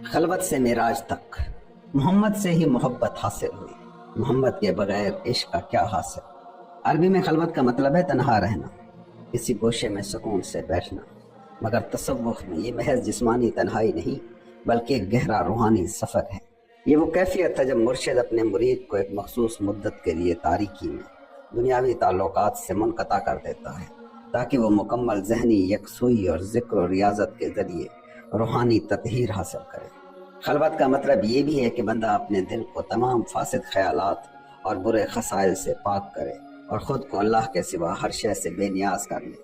خلوت سے معراج تک محمد سے ہی محبت حاصل ہوئی، محمد کے بغیر عشق کا کیا حاصل۔ عربی میں خلوت کا مطلب ہے تنہا رہنا، کسی گوشے میں سکون سے بیٹھنا، مگر تصوف میں یہ محض جسمانی تنہائی نہیں بلکہ ایک گہرا روحانی سفر ہے۔ یہ وہ کیفیت ہے جب مرشد اپنے مرید کو ایک مخصوص مدت کے لیے تاریکی میں دنیاوی تعلقات سے منقطع کر دیتا ہے تاکہ وہ مکمل ذہنی یکسوئی اور ذکر و ریاضت کے ذریعے روحانی تطہیر حاصل کرے۔ خلوت کا مطلب یہ بھی ہے کہ بندہ اپنے دل کو تمام فاسد خیالات اور برے خصائل سے پاک کرے اور خود کو اللہ کے سوا ہر شے سے بے نیاز کر لے۔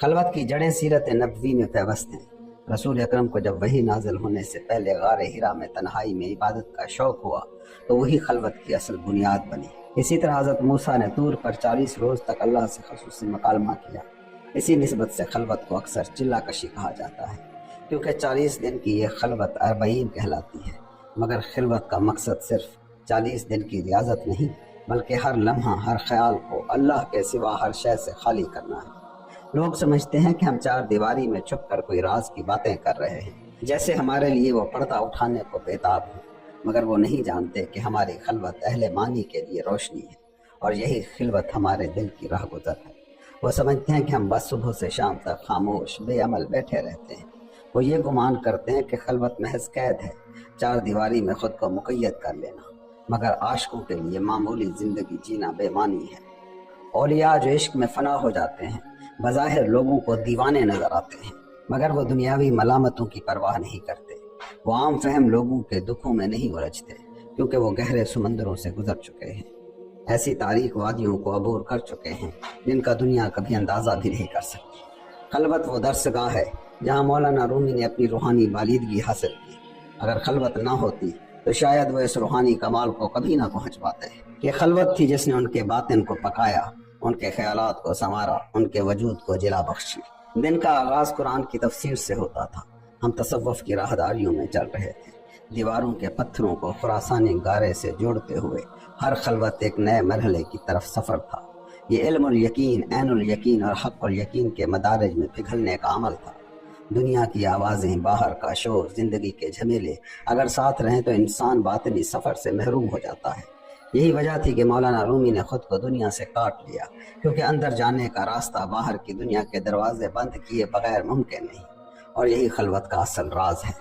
خلوت کی جڑیں سیرت نبوی میں پیوست ہیں۔ رسول اکرم کو جب وحی نازل ہونے سے پہلے غار ہرا میں تنہائی میں عبادت کا شوق ہوا تو وہی خلوت کی اصل بنیاد بنی۔ اسی طرح حضرت موسیٰ نے طور پر 40 روز تک اللہ سے خصوصی مکالمہ کیا۔ اسی نسبت سے خلوت کو اکثر چلہ کشی کہا جاتا ہے، کیونکہ 40 دن کی یہ خلوت 40 کہلاتی ہے۔ مگر خلوت کا مقصد صرف 40 دن کی ریاضت نہیں بلکہ ہر لمحہ ہر خیال کو اللہ کے سوا ہر شے سے خالی کرنا ہے۔ لوگ سمجھتے ہیں کہ ہم 4 دیواری میں چھپ کر کوئی راز کی باتیں کر رہے ہیں، جیسے ہمارے لیے وہ پردہ اٹھانے کو بےتاب ہو، مگر وہ نہیں جانتے کہ ہماری خلوت اہل معنی کے لیے روشنی ہے اور یہی خلوت ہمارے دل کی راہ گزر ہے۔ وہ سمجھتے ہیں کہ ہم بس صبح سے شام تک خاموش بے عمل بیٹھے رہتے ہیں۔ وہ یہ گمان کرتے ہیں کہ خلوت محض قید ہے، 4 دیواری میں خود کو مقید کر لینا، مگر عاشقوں کے لیے معمولی زندگی جینا بے معنی ہے۔ اولیاء جو عشق میں فنا ہو جاتے ہیں بظاہر لوگوں کو دیوانے نظر آتے ہیں، مگر وہ دنیاوی ملامتوں کی پرواہ نہیں کرتے۔ وہ عام فہم لوگوں کے دکھوں میں نہیں الجھتے کیونکہ وہ گہرے سمندروں سے گزر چکے ہیں، ایسی تاریک وادیوں کو عبور کر چکے ہیں جن کا دنیا کبھی اندازہ بھی نہیں کر سکتی۔ خلوت وہ درسگاہ ہے جہاں مولانا رومی نے اپنی روحانی بالیدگی حاصل کی۔ اگر خلوت نہ ہوتی تو شاید وہ اس روحانی کمال کو کبھی نہ پہنچ پاتے۔ یہ خلوت تھی جس نے ان کے باطن کو پکایا، ان کے خیالات کو سنوارا، ان کے وجود کو جلا بخشی۔ دن کا آغاز قرآن کی تفسیر سے ہوتا تھا۔ ہم تصوف کی راہداریوں میں چل رہے تھے، دیواروں کے پتھروں کو خراسانی گارے سے جوڑتے ہوئے۔ ہر خلوت ایک نئے مرحلے کی طرف سفر تھا۔ یہ علم الیقین، عین الیقین اور حق الیقین کے مدارج میں پگھلنے کا عمل تھا۔ دنیا کی آوازیں، باہر کا شور، زندگی کے جھمیلے اگر ساتھ رہیں تو انسان باطنی سفر سے محروم ہو جاتا ہے۔ یہی وجہ تھی کہ مولانا رومی نے خود کو دنیا سے کاٹ لیا، کیونکہ اندر جانے کا راستہ باہر کی دنیا کے دروازے بند کیے بغیر ممکن نہیں، اور یہی خلوت کا اصل راز ہے۔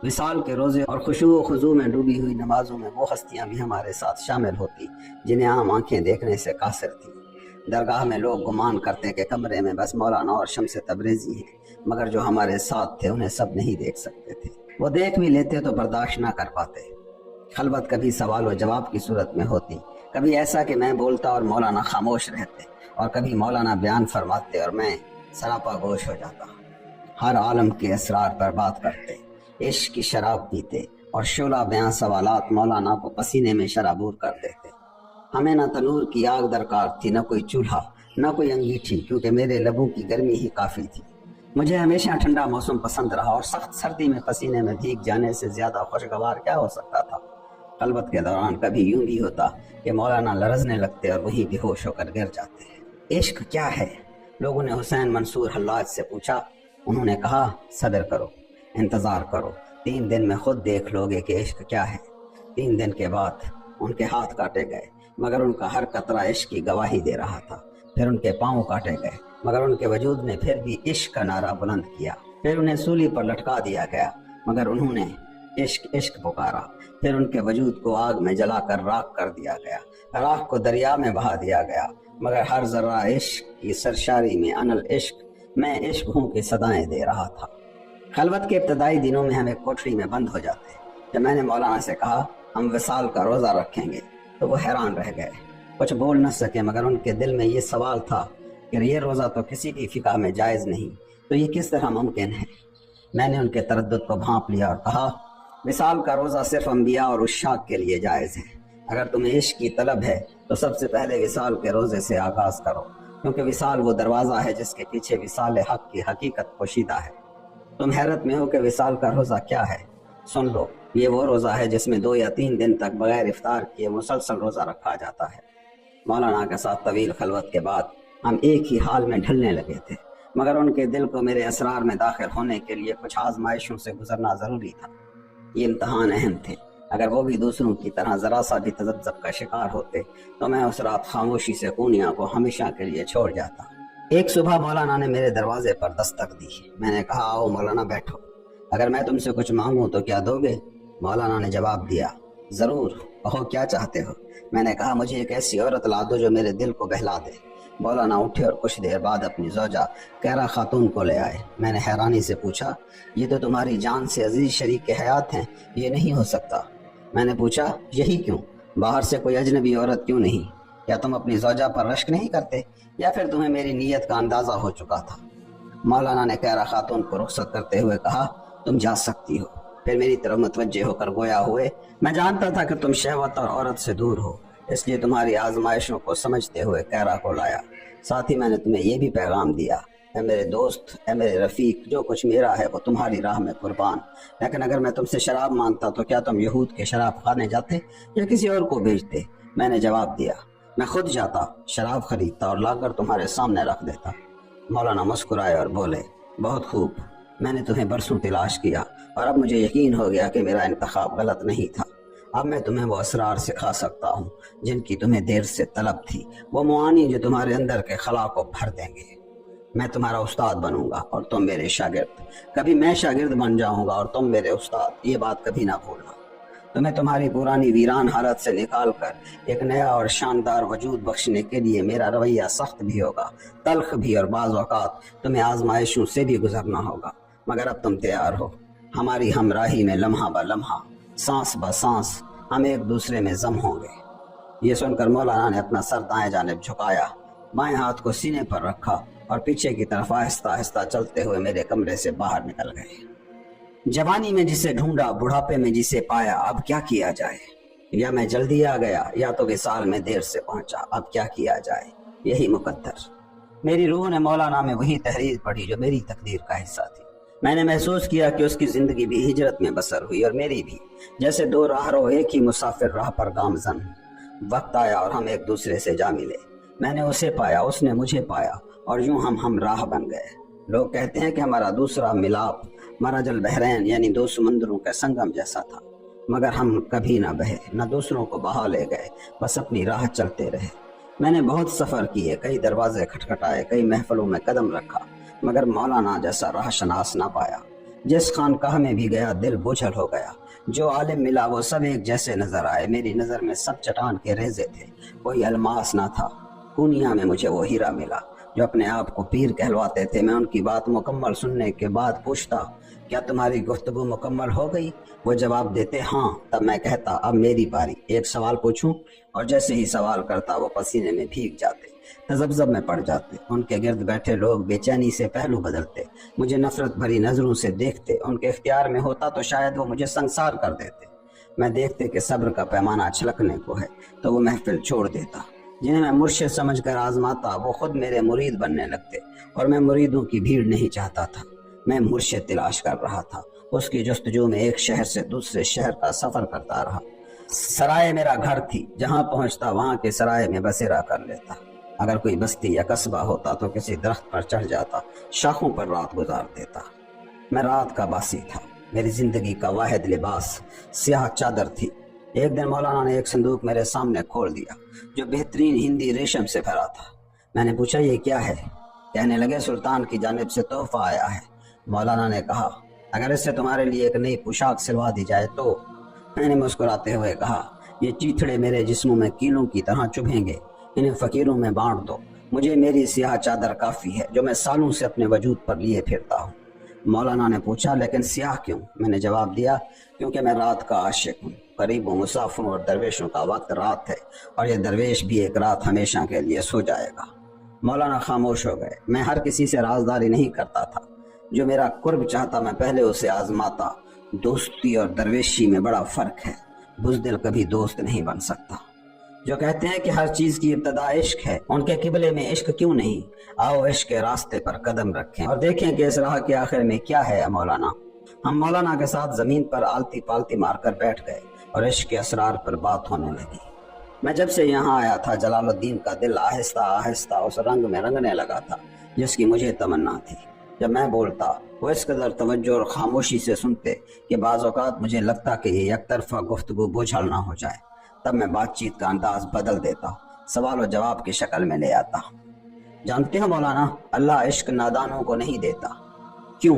وصال کے روزے اور خشوع و خضوع میں ڈوبی ہوئی نمازوں میں وہ ہستیاں بھی ہمارے ساتھ شامل ہوتی جنہیں عام آنکھیں دیکھنے سے قاصر تھیں۔ درگاہ میں لوگ گمان کرتے کہ کمرے میں بس مولانا اور شمس تبریزی ہیں، مگر جو ہمارے ساتھ تھے انہیں سب نہیں دیکھ سکتے تھے۔ وہ دیکھ بھی لیتے تو برداشت نہ کر پاتے۔ خلوت کبھی سوال و جواب کی صورت میں ہوتی، کبھی ایسا کہ میں بولتا اور مولانا خاموش رہتے، اور کبھی مولانا بیان فرماتے اور میں سراپا گوش ہو جاتا۔ ہر عالم کے اسرار پر بات کرتے، عشق کی شراب پیتے اور شعلہ بیان سوالات مولانا کو پسینے میں شرابور کر دیتے۔ ہمیں نہ تنور کی آگ درکار تھی، نہ کوئی چولہا، نہ کوئی انگیٹھی، کیونکہ میرے لبوں کی گرمی ہی کافی تھی۔ مجھے ہمیشہ ٹھنڈا موسم پسند رہا، اور سخت سردی میں پسینے میں بھیگ جانے سے زیادہ خوشگوار کیا ہو سکتا تھا۔ خلوت کے دوران کبھی یوں بھی ہوتا کہ مولانا لرزنے لگتے اور وہیں بے ہوش ہو کر گر جاتے۔ عشق کیا ہے؟ لوگوں نے حسین منصور حلاج سے پوچھا۔ انہوں نے کہا، صبر کرو، انتظار کرو، 3 دن میں خود دیکھ لو گے کہ عشق کیا ہے۔ 3 دن کے بعد ان کے ہاتھ کاٹے گئے، مگر ان کا ہر قطرہ عشق کی گواہی دے رہا تھا۔ پھر ان کے پاؤں کاٹے گئے، مگر ان کے وجود نے پھر بھی عشق کا نعرہ بلند کیا۔ پھر انہیں سولی پر لٹکا دیا گیا، مگر انہوں نے عشق عشق پکارا۔ پھر ان کے وجود کو آگ میں جلا کر راکھ کر دیا گیا، راکھ کو دریا میں بہا دیا گیا، مگر ہر ذرہ عشق کی سرشاری میں انا العشق، میں عشق ہوں کی صدائیں دے رہا تھا۔ خلوت کے ابتدائی دنوں میں ہم ایک کوٹری میں بند ہو جاتے۔ جب میں نے مولانا سے کہا ہم وصال کا روزہ رکھیں گے تو وہ حیران رہ گئے، کچھ بول نہ سکے، مگر ان کے دل میں یہ سوال تھا کہ یہ روزہ تو کسی کی فقہ میں جائز نہیں، تو یہ کس طرح ممکن ہے؟ میں نے ان کے تردد کو بھانپ لیا اور کہا، وصال کا روزہ صرف انبیاء اور عشاق کے لیے جائز ہے۔ اگر تمہیں عشق کی طلب ہے تو سب سے پہلے وصال کے روزے سے آغاز کرو، کیونکہ وصال وہ دروازہ ہے جس کے پیچھے وصال حق کی حقیقت پوشیدہ ہے۔ تم حیرت میں ہو کہ وصال کا روزہ کیا ہے؟ سن لو، یہ وہ روزہ ہے جس میں 2 یا 3 دن تک بغیر افطار کیے مسلسل روزہ رکھا جاتا ہے۔ مولانا کے ساتھ طویل خلوت کے بعد ہم ایک ہی حال میں ڈھلنے لگے تھے، مگر ان کے دل کو میرے اسرار میں داخل ہونے کے لیے کچھ آزمائشوں سے گزرنا ضروری تھا۔ یہ امتحان اہم تھے، اگر وہ بھی دوسروں کی طرح ذرا سا بھی تذبذب کا شکار ہوتے تو میں اس رات خاموشی سے کونیا کو ہمیشہ کے لیے چھوڑ جاتا۔ ایک صبح مولانا نے میرے دروازے پر دستک دی۔ میں نے کہا آؤ مولانا بیٹھو، اگر میں تم سے کچھ مانگوں تو کیا دو گے؟ مولانا نے جواب دیا ضرور، کہو کیا چاہتے ہو؟ میں نے کہا مجھے ایک ایسی عورت لا دو جو میرے دل کو بہلا دے۔ مولانا اٹھے اور کچھ دیر بعد اپنی زوجہ کیرا خاتون کو لے آئے۔ میں نے حیرانی سے پوچھا یہ تو تمہاری جان سے عزیز شریک حیات ہیں، یہ نہیں ہو سکتا۔ میں نے پوچھا یہی کیوں؟ باہر سے کوئی اجنبی عورت کیوں نہیں؟ کیا تم اپنی زوجہ پر رشک نہیں کرتے یا پھر تمہیں میری نیت کا اندازہ ہو چکا تھا؟ مولانا نے کیرا خاتون کو رخصت کرتے ہوئے کہا تم جا سکتی ہو۔ پھر میری طرف متوجہ ہو کر گویا ہوئے میں جانتا تھا کہ تم شہوت اور عورت سے دور ہو، اس لیے تمہاری آزمائشوں کو سمجھتے ہوئے کیرا کو لایا۔ ساتھ ہی میں نے تمہیں یہ بھی پیغام دیا اے میرے دوست، اے میرے رفیق، جو کچھ میرا ہے وہ تمہاری راہ میں قربان، لیکن اگر میں تم سے شراب مانگتا تو کیا تم یہود کے شراب خانے جاتے یا کسی اور کو بھیجتے؟ میں نے جواب دیا میں خود جاتا، شراب خریدتا اور لا کر تمہارے سامنے رکھ دیتا۔ مولانا مسکرائے اور بولے بہت خوب، میں نے تمہیں برسوں تلاش کیا اور اب مجھے یقین ہو گیا کہ میرا انتخاب غلط نہیں تھا۔ اب میں تمہیں وہ اسرار سکھا سکتا ہوں جن کی تمہیں دیر سے طلب تھی، وہ معانی جو تمہارے اندر کے خلا کو بھر دیں گے۔ میں تمہارا استاد بنوں گا اور تم میرے شاگرد، کبھی میں شاگرد بن جاؤں گا اور تم میرے استاد، یہ بات کبھی نہ بھولنا۔ تمہیں تمہاری پرانی ویران حالت سے نکال کر ایک نیا اور شاندار وجود بخشنے کے لیے میرا رویہ سخت بھی ہوگا، تلخ بھی، اور بعض اوقات تمہیں آزمائشوں سے بھی گزرنا ہوگا، مگر اب تم تیار ہو۔ ہماری ہمراہی میں لمحہ بہ لمحہ، سانس بہ سانس ہم ایک دوسرے میں ضم ہوں گے۔ یہ سن کر مولانا نے اپنا سر دائیں جانب جھکایا، بائیں ہاتھ کو سینے پر رکھا اور پیچھے کی طرف آہستہ آہستہ چلتے ہوئے میرے کمرے سے باہر نکل گئے۔ جوانی میں جسے ڈھونڈا، بڑھاپے میں جسے پایا، اب کیا کیا جائے؟ یا میں جلدی آ گیا یا تو وصال میں دیر سے پہنچا، اب کیا کیا جائے؟ یہی مقدر۔ میری روح نے مولانا میں وہی تحریر پڑھی جو میری تقدیر کا حصہ تھی۔ میں نے محسوس کیا کہ اس کی زندگی بھی ہجرت میں بسر ہوئی اور میری بھی، جیسے دو راہرو ایک ہی مسافر راہ پر گامزن۔ وقت آیا اور ہم ایک دوسرے سے جا ملے، میں نے اسے پایا، اس نے مجھے پایا، اور یوں ہم راہ بن گئے۔ لوگ کہتے ہیں کہ ہمارا دوسرا ملاپ مرج البحرین یعنی دو سمندروں کے سنگم جیسا تھا، مگر ہم کبھی نہ بہے، نہ دوسروں کو بہا لے گئے، بس اپنی راہ چلتے رہے۔ میں نے بہت سفر کیے، کئی دروازے کھٹکھٹائے، کئی محفلوں میں قدم رکھا، مگر مولانا جیسا راہ شناس نہ پایا۔ جس خانقاہ میں بھی گیا دل بوجھل ہو گیا، جو عالم ملا وہ سب ایک جیسے نظر آئے، میری نظر میں سب چٹان کے ریزے تھے، کوئی الماس نہ تھا۔ پونیا میں مجھے وہ ہیرا ملا جو اپنے آپ کو پیر کہلواتے تھے۔ میں ان کی بات مکمل سننے کے بعد پوچھتا کیا تمہاری گفتگو مکمل ہو گئی؟ وہ جواب دیتے ہاں۔ تب میں کہتا اب میری باری، ایک سوال پوچھوں؟ اور جیسے ہی سوال کرتا وہ پسینے میں بھیگ جاتے، تذبذب میں پڑ جاتے۔ ان کے گرد بیٹھے لوگ بے چینی سے پہلو بدلتے، مجھے نفرت بھری نظروں سے دیکھتے، ان کے اختیار میں ہوتا تو شاید وہ مجھے سنسار کر دیتے۔ میں دیکھتے کہ صبر کا پیمانہ چھلکنے کو ہے تو وہ محفل چھوڑ دیتا۔ جنہیں میں مرشد سمجھ کر آزماتا وہ خود میرے مرید بننے لگتے، اور میں مریدوں کی بھیڑ نہیں چاہتا تھا، میں مرشد تلاش کر رہا تھا۔ اس کی جستجو میں ایک شہر سے دوسرے شہر کا سفر کرتا رہا۔ سرائے میرا گھر تھی، جہاں پہنچتا وہاں کے سرائے میں بسیرا کر لیتا۔ اگر کوئی بستی یا قصبہ ہوتا تو کسی درخت پر چڑھ جاتا، شاخوں پر رات گزار دیتا۔ میں رات کا باسی تھا، میری زندگی کا واحد لباس سیاہ چادر تھی۔ ایک دن مولانا نے ایک صندوق میرے سامنے کھول دیا جو بہترین ہندی ریشم سے بھرا تھا۔ میں نے پوچھا یہ کیا ہے؟ کہنے لگے سلطان کی جانب سے تحفہ آیا ہے۔ مولانا نے کہا اگر اس سے تمہارے لیے ایک نئی پوشاک سلوا دی جائے تو؟ میں نے مسکراتے ہوئے کہا یہ چیتھڑے میرے جسموں میں کیلوں کی طرح چبھیں گے، انہیں فقیروں میں بانٹ دو، مجھے میری سیاہ چادر کافی ہے جو میں سالوں سے اپنے وجود پر لیے پھرتا ہوں۔ مولانا نے پوچھا لیکن سیاہ کیوں؟ میں نے جواب دیا کیونکہ میں رات کا عاشق ہوں، غریبوں، مسافروں اور درویشوں کا وقت رات ہے، اور یہ درویش بھی ایک رات ہمیشہ کے لیے سو جائے گا۔ مولانا خاموش ہو گئے۔ میں ہر کسی سے رازداری نہیں کرتا تھا، جو میرا قرب چاہتا میں پہلے اسے آزماتا۔ دوستی اور درویشی میں بڑا فرق ہے، بزدل کبھی دوست نہیں بن سکتا۔ جو کہتے ہیں کہ ہر چیز کی ابتدا عشق ہے، ان کے قبلے میں عشق کیوں نہیں؟ آؤ عشق کے راستے پر قدم رکھیں اور دیکھیں کہ اس راہ کے آخر میں کیا ہے مولانا۔ ہم مولانا کے ساتھ زمین پر آلتی پالتی مار کر بیٹھ گئے اور عشق کے اسرار پر بات ہونے لگی۔ میں جب سے یہاں آیا تھا جلال الدین کا دل آہستہ آہستہ اس رنگ میں رنگنے لگا تھا جس کی مجھے تمنا تھی۔ جب میں بولتا وہ اس قدر توجہ اور خاموشی سے سنتے کہ بعض اوقات مجھے لگتا کہ یہ یک طرفہ گفتگو بوجھل نہ ہو جائے۔ تب میں بات چیت کا انداز بدل دیتا، سوال و جواب کی شکل میں لے آتا۔ جانتے ہو مولانا، اللہ عشق نادانوں کو نہیں دیتا۔ کیوں؟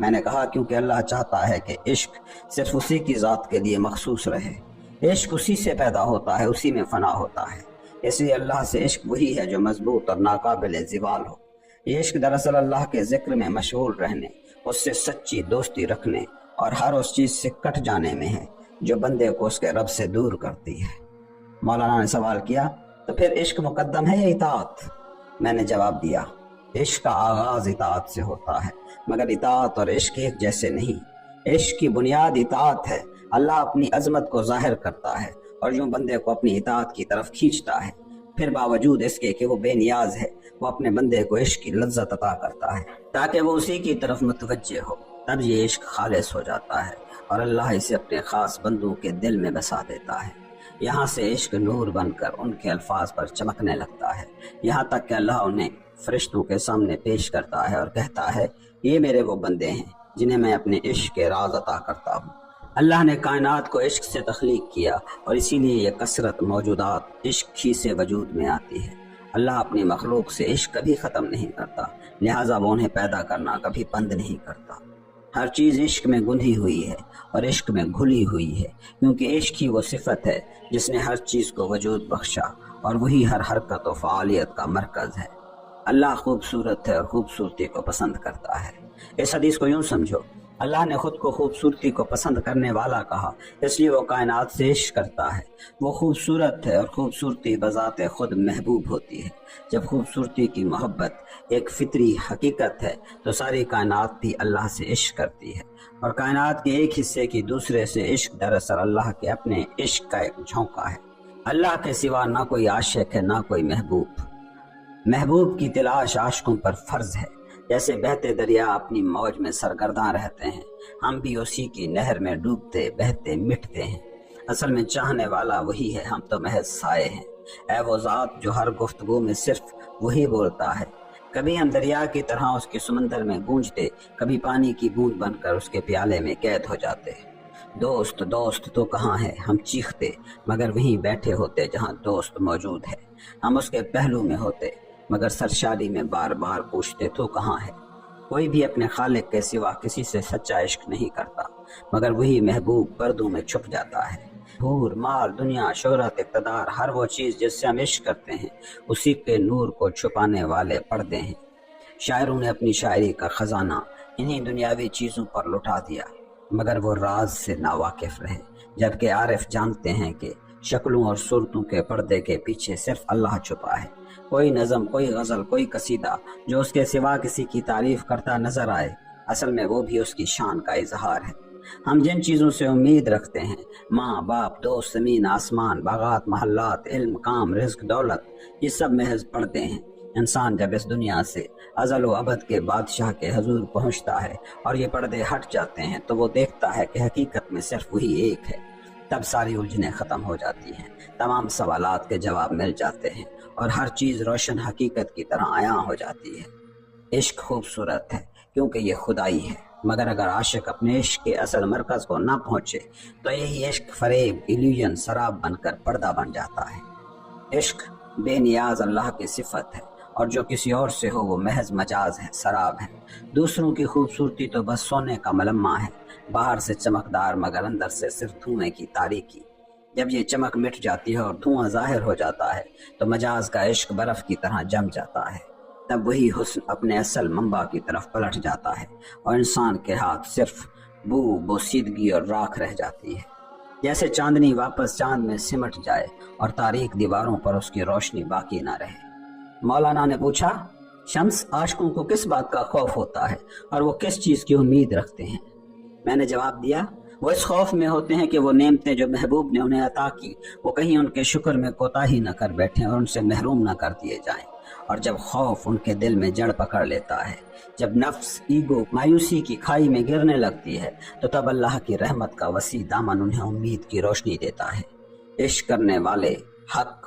میں نے کہا کیونکہ اللہ چاہتا ہے کہ عشق صرف اسی کی ذات کے لیے مخصوص رہے۔ عشق اسی سے پیدا ہوتا ہے، اسی میں فنا ہوتا ہے۔ اس لیے اللہ سے عشق وہی ہے جو مضبوط اور ناقابل زوال ہو۔ یہ عشق دراصل اللہ کے ذکر میں مشغول رہنے، اس سے سچی دوستی رکھنے اور ہر اس چیز سے کٹ جانے میں ہے جو بندے کو اس کے رب سے دور کرتی ہے۔ مولانا نے سوال کیا، تو پھر عشق مقدم ہے یا اطاعت؟ میں نے جواب دیا، عشق کا آغاز اطاعت سے ہوتا ہے، مگر اطاعت اور عشق ایک جیسے نہیں۔ عشق کی بنیاد اطاعت ہے۔ اللہ اپنی عظمت کو ظاہر کرتا ہے اور یوں بندے کو اپنی اطاعت کی طرف کھینچتا ہے، پھر باوجود اس کے کہ وہ بے نیاز ہے، وہ اپنے بندے کو عشق کی لذت عطا کرتا ہے تاکہ وہ اسی کی طرف متوجہ ہو۔ تب یہ عشق خالص ہو جاتا ہے اور اللہ اسے اپنے خاص بندوں کے دل میں بسا دیتا ہے۔ یہاں سے عشق نور بن کر ان کے الفاظ پر چمکنے لگتا ہے، یہاں تک کہ اللہ انہیں فرشتوں کے سامنے پیش کرتا ہے اور کہتا ہے، یہ میرے وہ بندے ہیں جنہیں میں اپنے عشق کے راز عطا کرتا ہوں۔ اللہ نے کائنات کو عشق سے تخلیق کیا اور اسی لیے یہ کثرت موجودات عشق ہی سے وجود میں آتی ہے۔ اللہ اپنی مخلوق سے عشق کبھی ختم نہیں کرتا، لہٰذا وہ انہیں پیدا کرنا کبھی بند نہیں کرتا۔ ہر چیز عشق میں گندھی ہوئی ہے اور عشق میں گھلی ہوئی ہے، کیونکہ عشق ہی وہ صفت ہے جس نے ہر چیز کو وجود بخشا اور وہی ہر حرکت و فعالیت کا مرکز ہے۔ اللہ خوبصورت ہے اور خوبصورتی کو پسند کرتا ہے۔ اس حدیث کو یوں سمجھو، اللہ نے خود کو خوبصورتی کو پسند کرنے والا کہا، اس لیے وہ کائنات سے عشق کرتا ہے۔ وہ خوبصورت ہے اور خوبصورتی بذات خود محبوب ہوتی ہے۔ جب خوبصورتی کی محبت ایک فطری حقیقت ہے تو ساری کائنات بھی اللہ سے عشق کرتی ہے، اور کائنات کے ایک حصے کی دوسرے سے عشق دراصل اللہ کے اپنے عشق کا ایک جھونکا ہے۔ اللہ کے سوا نہ کوئی عاشق ہے نہ کوئی محبوب۔ محبوب کی تلاش عاشقوں پر فرض ہے۔ جیسے بہتے دریا اپنی موج میں سرگرداں رہتے ہیں، ہم بھی اسی کی نہر میں ڈوبتے بہتے مٹتے ہیں۔ اصل میں چاہنے والا وہی ہے، ہم تو محض سائے ہیں۔ اے وہ ذات جو ہر گفتگو میں صرف وہی بولتا ہے۔ کبھی ہم دریا کی طرح اس کے سمندر میں گونجتے، کبھی پانی کی بوند بن کر اس کے پیالے میں قید ہو جاتے۔ دوست دوست تو کہاں ہے، ہم چیختے، مگر وہیں بیٹھے ہوتے جہاں دوست موجود ہے۔ ہم اس کے پہلو میں ہوتے، مگر سرشاری میں بار بار پوچھتے تو کہاں ہے۔ کوئی بھی اپنے خالق کے سوا کسی سے سچا عشق نہیں کرتا، مگر وہی محبوب پردوں میں چھپ جاتا ہے۔ حور، مال، دنیا، شہرت، اقتدار، ہر وہ چیز جس سے ہم عشق کرتے ہیں، اسی کے نور کو چھپانے والے پردے ہیں۔ شاعروں نے اپنی شاعری کا خزانہ انہی دنیاوی چیزوں پر لٹا دیا، مگر وہ راز سے ناواقف رہے، جبکہ عارف جانتے ہیں کہ شکلوں اور صورتوں کے پردے کے پیچھے صرف اللہ چھپا ہے۔ کوئی نظم، کوئی غزل، کوئی قصیدہ جو اس کے سوا کسی کی تعریف کرتا نظر آئے، اصل میں وہ بھی اس کی شان کا اظہار ہے۔ ہم جن چیزوں سے امید رکھتے ہیں، ماں باپ، دوست، زمین آسمان، باغات، محلات، علم، کام، رزق، دولت، یہ سب محض پردے ہیں۔ انسان جب اس دنیا سے ازل و ابد کے بادشاہ کے حضور پہنچتا ہے اور یہ پردے ہٹ جاتے ہیں تو وہ دیکھتا ہے کہ حقیقت میں صرف وہی ایک ہے۔ تب ساری الجھنیں ختم ہو جاتی ہیں، تمام سوالات کے جواب مل جاتے ہیں اور ہر چیز روشن حقیقت کی طرح عیاں ہو جاتی ہے۔ عشق خوبصورت ہے کیونکہ یہ خدائی ہے، مگر اگر عاشق اپنے عشق کے اصل مرکز کو نہ پہنچے تو یہی عشق فریب، ایلیوژن، سراب بن کر پردہ بن جاتا ہے۔ عشق بے نیاز اللہ کی صفت ہے، اور جو کسی اور سے ہو وہ محض مجاز ہے، سراب ہے۔ دوسروں کی خوبصورتی تو بس سونے کا ملمہ ہے، باہر سے چمکدار مگر اندر سے صرف دھوئیں کی تاریکی۔ جب یہ چمک مٹ جاتی ہے اور دھواں ظاہر ہو جاتا ہے تو مجاز کا عشق برف کی طرح جم جاتا ہے۔ تب وہی حسن اپنے اصل منبع کی طرف پلٹ جاتا ہے اور انسان کے ہاتھ صرف بو، بوسیدگی اور راکھ رہ جاتی ہے۔ جیسے چاندنی واپس چاند میں سمٹ جائے اور تاریک دیواروں پر اس کی روشنی باقی نہ رہے۔ مولانا نے پوچھا، شمس، عاشقوں کو کس بات کا خوف ہوتا ہے اور وہ کس چیز کی امید رکھتے ہیں؟ میں نے جواب دیا، وہ اس خوف میں ہوتے ہیں کہ وہ نعمتیں جو محبوب نے انہیں عطا کی وہ کہیں ان کے شکر میں کوتاہی نہ کر بیٹھیں اور ان سے محروم نہ کر دیے جائیں۔ اور جب خوف ان کے دل میں جڑ پکڑ لیتا ہے، جب نفس، ایگو، مایوسی کی کھائی میں گرنے لگتی ہے تو تب اللہ کی رحمت کا وسیع دامن انہیں امید کی روشنی دیتا ہے۔ عشق کرنے والے حق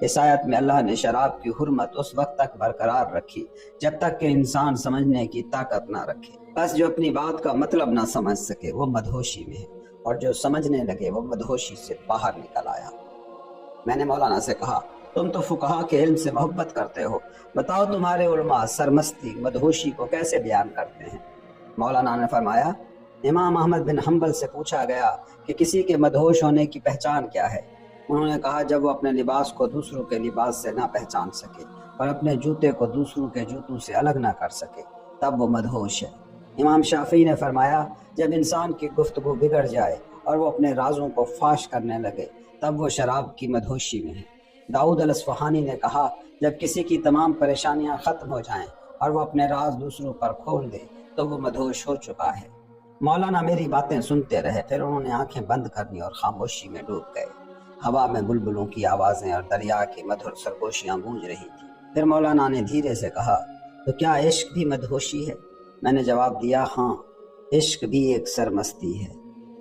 اس آیت میں اللہ نے شراب کی حرمت اس وقت تک برقرار رکھی جب تک کہ انسان سمجھنے کی طاقت نہ رکھے۔ بس جو اپنی بات کا مطلب نہ سمجھ سکے وہ مدہوشی میں ہے، اور جو سمجھنے لگے وہ مدہوشی سے باہر نکل آیا۔ میں نے مولانا سے کہا، تم تو فقہا کے علم سے محبت کرتے ہو، بتاؤ تمہارے علماء سرمستی مدہوشی کو کیسے بیان کرتے ہیں؟ مولانا نے فرمایا، امام احمد بن حنبل سے پوچھا گیا کہ کسی کے مدہوش ہونے کی پہچان کیا ہے؟ انہوں نے کہا، جب وہ اپنے لباس کو دوسروں کے لباس سے نہ پہچان سکے اور اپنے جوتے کو دوسروں کے جوتوں سے الگ نہ کر سکے تب وہ مدہوش ہے۔ امام شافعی نے فرمایا، جب انسان کی گفتگو بگڑ جائے اور وہ اپنے رازوں کو فاش کرنے لگے تب وہ شراب کی مدہوشی میں ہے۔ داؤد الاصفہانی نے کہا، جب کسی کی تمام پریشانیاں ختم ہو جائیں اور وہ اپنے راز دوسروں پر کھول دے تو وہ مدہوش ہو چکا ہے۔ مولانا میری باتیں سنتے رہے، پھر انہوں نے آنکھیں بند کر لی اور خاموشی میں ڈوب گئے۔ ہوا میں بلبلوں کی آوازیں اور دریا کی مدھر سرگوشیاں گونج رہی تھی۔ پھر مولانا نے دھیرے سے کہا، تو کیا عشق بھی مدہوشی ہے؟ میں نے جواب دیا، ہاں، عشق بھی ایک سرمستی ہے،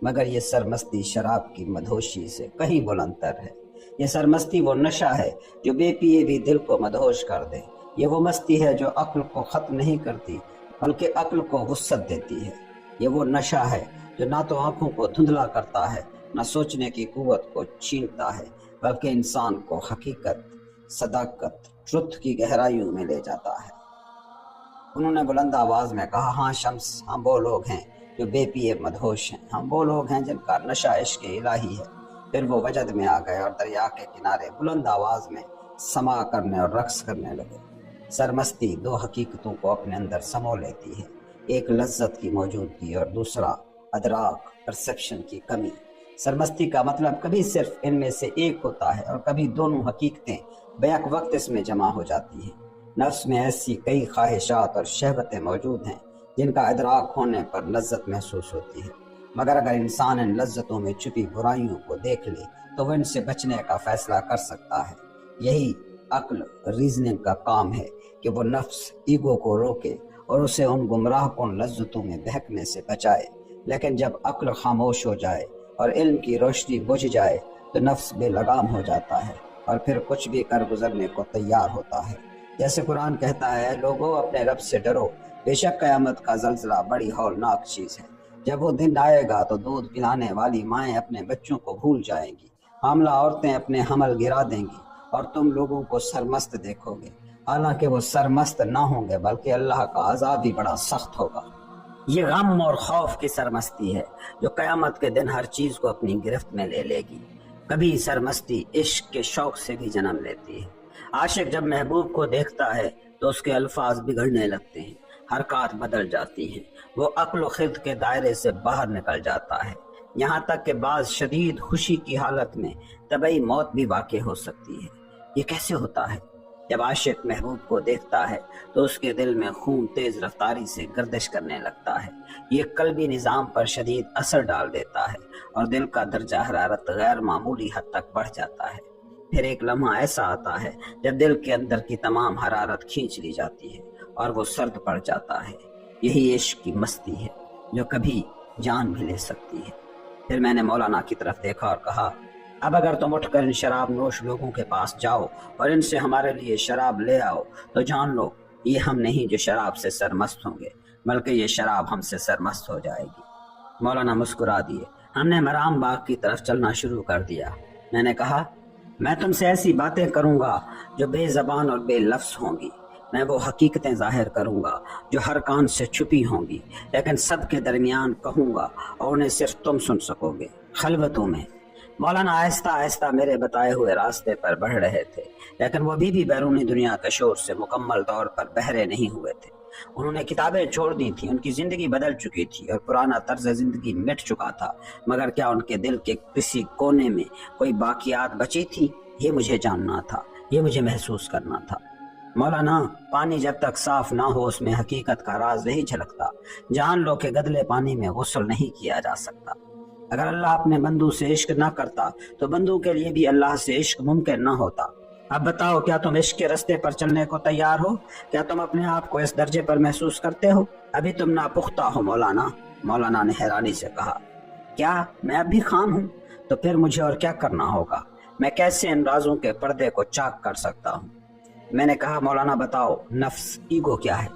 مگر یہ سرمستی شراب کی مدہوشی سے کہیں بلندتر ہے۔ یہ سرمستی وہ نشہ ہے جو بے پیے بھی دل کو مدہوش کر دے۔ یہ وہ مستی ہے جو عقل کو ختم نہیں کرتی بلکہ عقل کو وسعت دیتی ہے۔ یہ وہ نشہ ہے جو نہ تو آنکھوں کو دھندلا کرتا ہے، نہ سوچنے کی قوت کو چھینتا ہے، بلکہ انسان کو حقیقت، صداقت، ٹروتھ کی گہرائیوں میں لے جاتا ہے۔ انہوں نے بلند آواز میں کہا، ہاں شمس، ہم وہ لوگ ہیں جو بے پیے مدہوش ہیں، ہم وہ لوگ ہیں جن کا نشہ عشق الہی ہے۔ پھر وہ وجد میں آ گئے اور دریا کے کنارے بلند آواز میں سما کرنے اور رقص کرنے لگے۔ سرمستی دو حقیقتوں کو اپنے اندر سمو لیتی ہے، ایک لذت کی موجودگی اور دوسرا ادراک، پرسپشن کی کمی۔ سرمستی کا مطلب کبھی صرف ان میں سے ایک ہوتا ہے اور کبھی دونوں حقیقتیں بیک وقت اس میں جمع ہو جاتی ہیں۔ نفس میں ایسی کئی خواہشات اور شہوتیں موجود ہیں جن کا ادراک ہونے پر لذت محسوس ہوتی ہے، مگر اگر انسان ان لذتوں میں چھپی برائیوں کو دیکھ لے تو وہ ان سے بچنے کا فیصلہ کر سکتا ہے۔ یہی عقل، ریزننگ کا کام ہے کہ وہ نفس، ایگو کو روکے اور اسے ان گمراہ کن لذتوں میں بہکنے سے بچائے۔ لیکن جب عقل خاموش ہو جائے اور علم کی روشنی بجھ جائے تو نفس بے لگام ہو جاتا ہے اور پھر کچھ بھی کر گزرنے کو تیار ہوتا ہے۔ جیسے قرآن کہتا ہے، لوگوں اپنے رب سے ڈرو، بے شک قیامت کا زلزلہ بڑی ہولناک چیز ہے۔ جب وہ دن آئے گا تو دودھ پلانے والی مائیں اپنے بچوں کو بھول جائیں گی، حاملہ عورتیں اپنے حمل گرا دیں گی اور تم لوگوں کو سرمست دیکھو گے، حالانکہ وہ سرمست نہ ہوں گے بلکہ اللہ کا عذاب بھی بڑا سخت ہوگا۔ یہ غم اور خوف کی سرمستی ہے جو قیامت کے دن ہر چیز کو اپنی گرفت میں لے لے گی۔ کبھی سرمستی عشق کے شوق سے بھی جنم لیتی ہے۔ عاشق جب محبوب کو دیکھتا ہے تو اس کے الفاظ بگڑنے لگتے ہیں، حرکات بدل جاتی ہیں، وہ عقل و خرد کے دائرے سے باہر نکل جاتا ہے، یہاں تک کہ بعض شدید خوشی کی حالت میں طبعی موت بھی واقع ہو سکتی ہے۔ یہ کیسے ہوتا ہے؟ جب عاشق محبوب کو دیکھتا ہے تو اس کے دل میں خون تیز رفتاری سے گردش کرنے لگتا ہے، یہ قلبی نظام پر شدید اثر ڈال دیتا ہے اور دل کا درجہ حرارت غیر معمولی حد تک بڑھ جاتا ہے۔ پھر ایک لمحہ ایسا آتا ہے جب دل کے اندر کی تمام حرارت کھینچ لی جاتی ہے اور وہ سرد پڑ جاتا ہے۔ یہی عشق کی مستی ہے جو کبھی جان بھی لے سکتی ہے۔ پھر میں نے مولانا کی طرف دیکھا اور کہا، اب اگر تم اٹھ کر ان شراب نوش لوگوں کے پاس جاؤ اور ان سے ہمارے لیے شراب لے آؤ تو جان لو یہ ہم نہیں جو شراب سے سرمست ہوں گے بلکہ یہ شراب ہم سے سرمست ہو جائے گی۔ مولانا مسکرا دیے۔ ہم نے مرام باغ کی طرف چلنا شروع کر دیا۔ میں نے کہا، میں تم سے ایسی باتیں کروں گا جو بے زبان اور بے لفظ ہوں گی، میں وہ حقیقتیں ظاہر کروں گا جو ہر کان سے چھپی ہوں گی، لیکن سب کے درمیان کہوں گا اور انہیں صرف تم سن سکو گے، خلوتوں میں۔ مولانا آہستہ آہستہ میرے بتائے ہوئے راستے پر بڑھ رہے تھے، لیکن وہ بھی بیرونی دنیا کے شور سے مکمل طور پر بہرے نہیں ہوئے تھے۔ انہوں نے کتابیں چھوڑ دی تھی، ان کی زندگی بدل چکی تھی اور پرانا طرز زندگی مٹ چکا تھا، مگر کیا ان کے دل کے کسی کونے میں کوئی باقیات بچی تھی؟ یہ مجھے جاننا تھا، یہ مجھے محسوس کرنا تھا۔ مولانا، پانی جب تک صاف نہ ہو اس میں حقیقت کا راز نہیں جھلکتا۔ جان لو کہ گدلے پانی میں غسل نہیں کیا جا سکتا۔ اگر اللہ اپنے بندوں سے عشق نہ کرتا تو بندوں کے لیے بھی اللہ سے عشق ممکن نہ ہوتا۔ اب بتاؤ، کیا تم عشق کے رستے پر چلنے کو تیار ہو؟ کیا تم اپنے آپ کو اس درجے پر محسوس کرتے ہو؟ ابھی تم ناپختہ ہو مولانا۔ مولانا نے حیرانی سے کہا، کیا میں اب بھی خام ہوں؟ تو پھر مجھے اور کیا کرنا ہوگا؟ میں کیسے ان رازوں کے پردے کو چاک کر سکتا ہوں؟ میں نے کہا مولانا بتاؤ نفس ایگو کیا ہے؟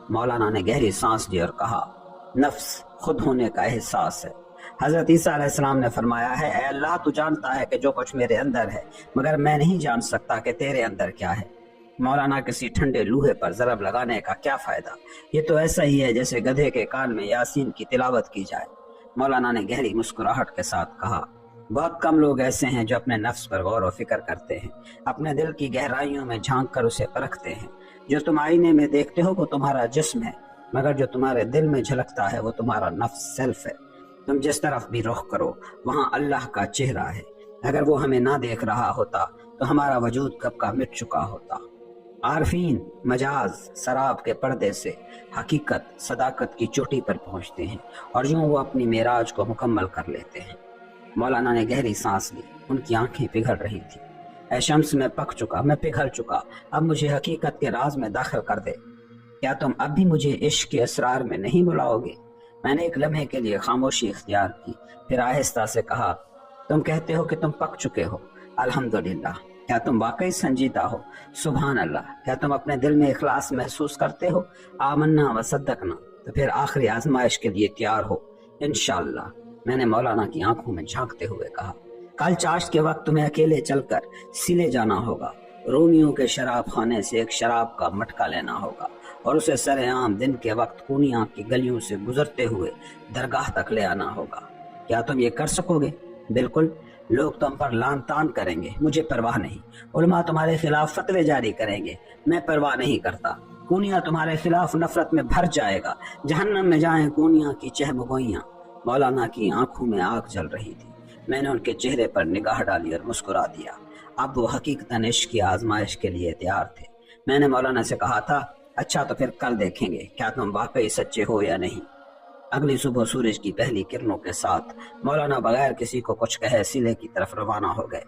مولانا نے گہری سانس لی اور کہا نفس خود ہونے کا احساس ہے۔ حضرت عیسیٰ علیہ السلام نے فرمایا ہے اے اللہ تو جانتا ہے کہ جو کچھ میرے اندر ہے مگر میں نہیں جان سکتا کہ تیرے اندر کیا ہے۔ مولانا کسی ٹھنڈے لوہے پر ضرب لگانے کا کیا فائدہ، یہ تو ایسا ہی ہے جیسے گدھے کے کان میں یاسین کی تلاوت کی جائے۔ مولانا نے گہری مسکراہٹ کے ساتھ کہا بہت کم لوگ ایسے ہیں جو اپنے نفس پر غور و فکر کرتے ہیں، اپنے دل کی گہرائیوں میں جھانک کر اسے پرکھتے ہیں۔ جو تم آئینے میں دیکھتے ہو وہ تمہارا جسم ہے، مگر جو تمہارے دل میں جھلکتا ہے وہ تمہارا نفس سیلف ہے۔ تم جس طرف بھی رخ کرو وہاں اللہ کا چہرہ ہے۔ اگر وہ ہمیں نہ دیکھ رہا ہوتا تو ہمارا وجود کب کا مٹ چکا ہوتا۔ عارفین مجاز سراب کے پردے سے حقیقت صداقت کی چوٹی پر پہنچتے ہیں اور یوں وہ اپنی معراج کو مکمل کر لیتے ہیں۔ مولانا نے گہری سانس لی، ان کی آنکھیں پگھل رہی تھی۔ اے شمس میں پک چکا، میں پگھل چکا، اب مجھے حقیقت کے راز میں داخل کر دے۔ کیا تم اب بھی مجھے عشق کے اسرار میں نہیں بلاؤ گے؟ میں نے ایک لمحے کے لیے خاموشی اختیار کی، پھر آہستہ سے کہا تم کہتے ہو کہ تم پک چکے ہو، الحمدللہ۔ کیا تم واقعی سنجیدہ ہو؟ سبحان اللہ۔ کیا تم اپنے دل میں اخلاص محسوس کرتے ہو؟ آمنا و صدقنا۔ تو پھر آخری آزمائش کے لیے تیار ہو انشاءاللہ۔ میں نے مولانا کی آنکھوں میں جھانکتے ہوئے کہا کل چاشت کے وقت تمہیں اکیلے چل کر سلے جانا ہوگا، رومیوں کے شراب خانے سے ایک شراب کا مٹکا لینا ہوگا اور اسے سر عام دن کے وقت پونیا کی گلیوں سے گزرتے ہوئے درگاہ تک لے آنا ہوگا۔ کیا تم یہ کر سکو گے؟ بالکل۔ لوگ تم پر لان تان کریں گے، مجھے پرواہ نہیں۔ علماء تمہارے خلاف فتوے جاری کریں گے، میں پرواہ نہیں کرتا۔ کونیا تمہارے خلاف نفرت میں بھر جائے گا، جہنم میں جائیں کونیا کی چہمگوئیاں۔ مولانا کی آنکھوں میں آگ جل رہی تھی۔ میں نے ان کے چہرے پر نگاہ ڈالی اور مسکرا دیا۔ اب وہ حقیقتاً عشق کی آزمائش کے لیے تیار تھے۔ میں نے مولانا سے کہا تھا اچھا تو پھر کل دیکھیں گے کیا تم واقعی سچے ہو یا نہیں۔ اگلی صبح سورج کی پہلی کرنوں کے ساتھ مولانا بغیر کسی کو کچھ کہے سلے کی طرف روانہ ہو گئے۔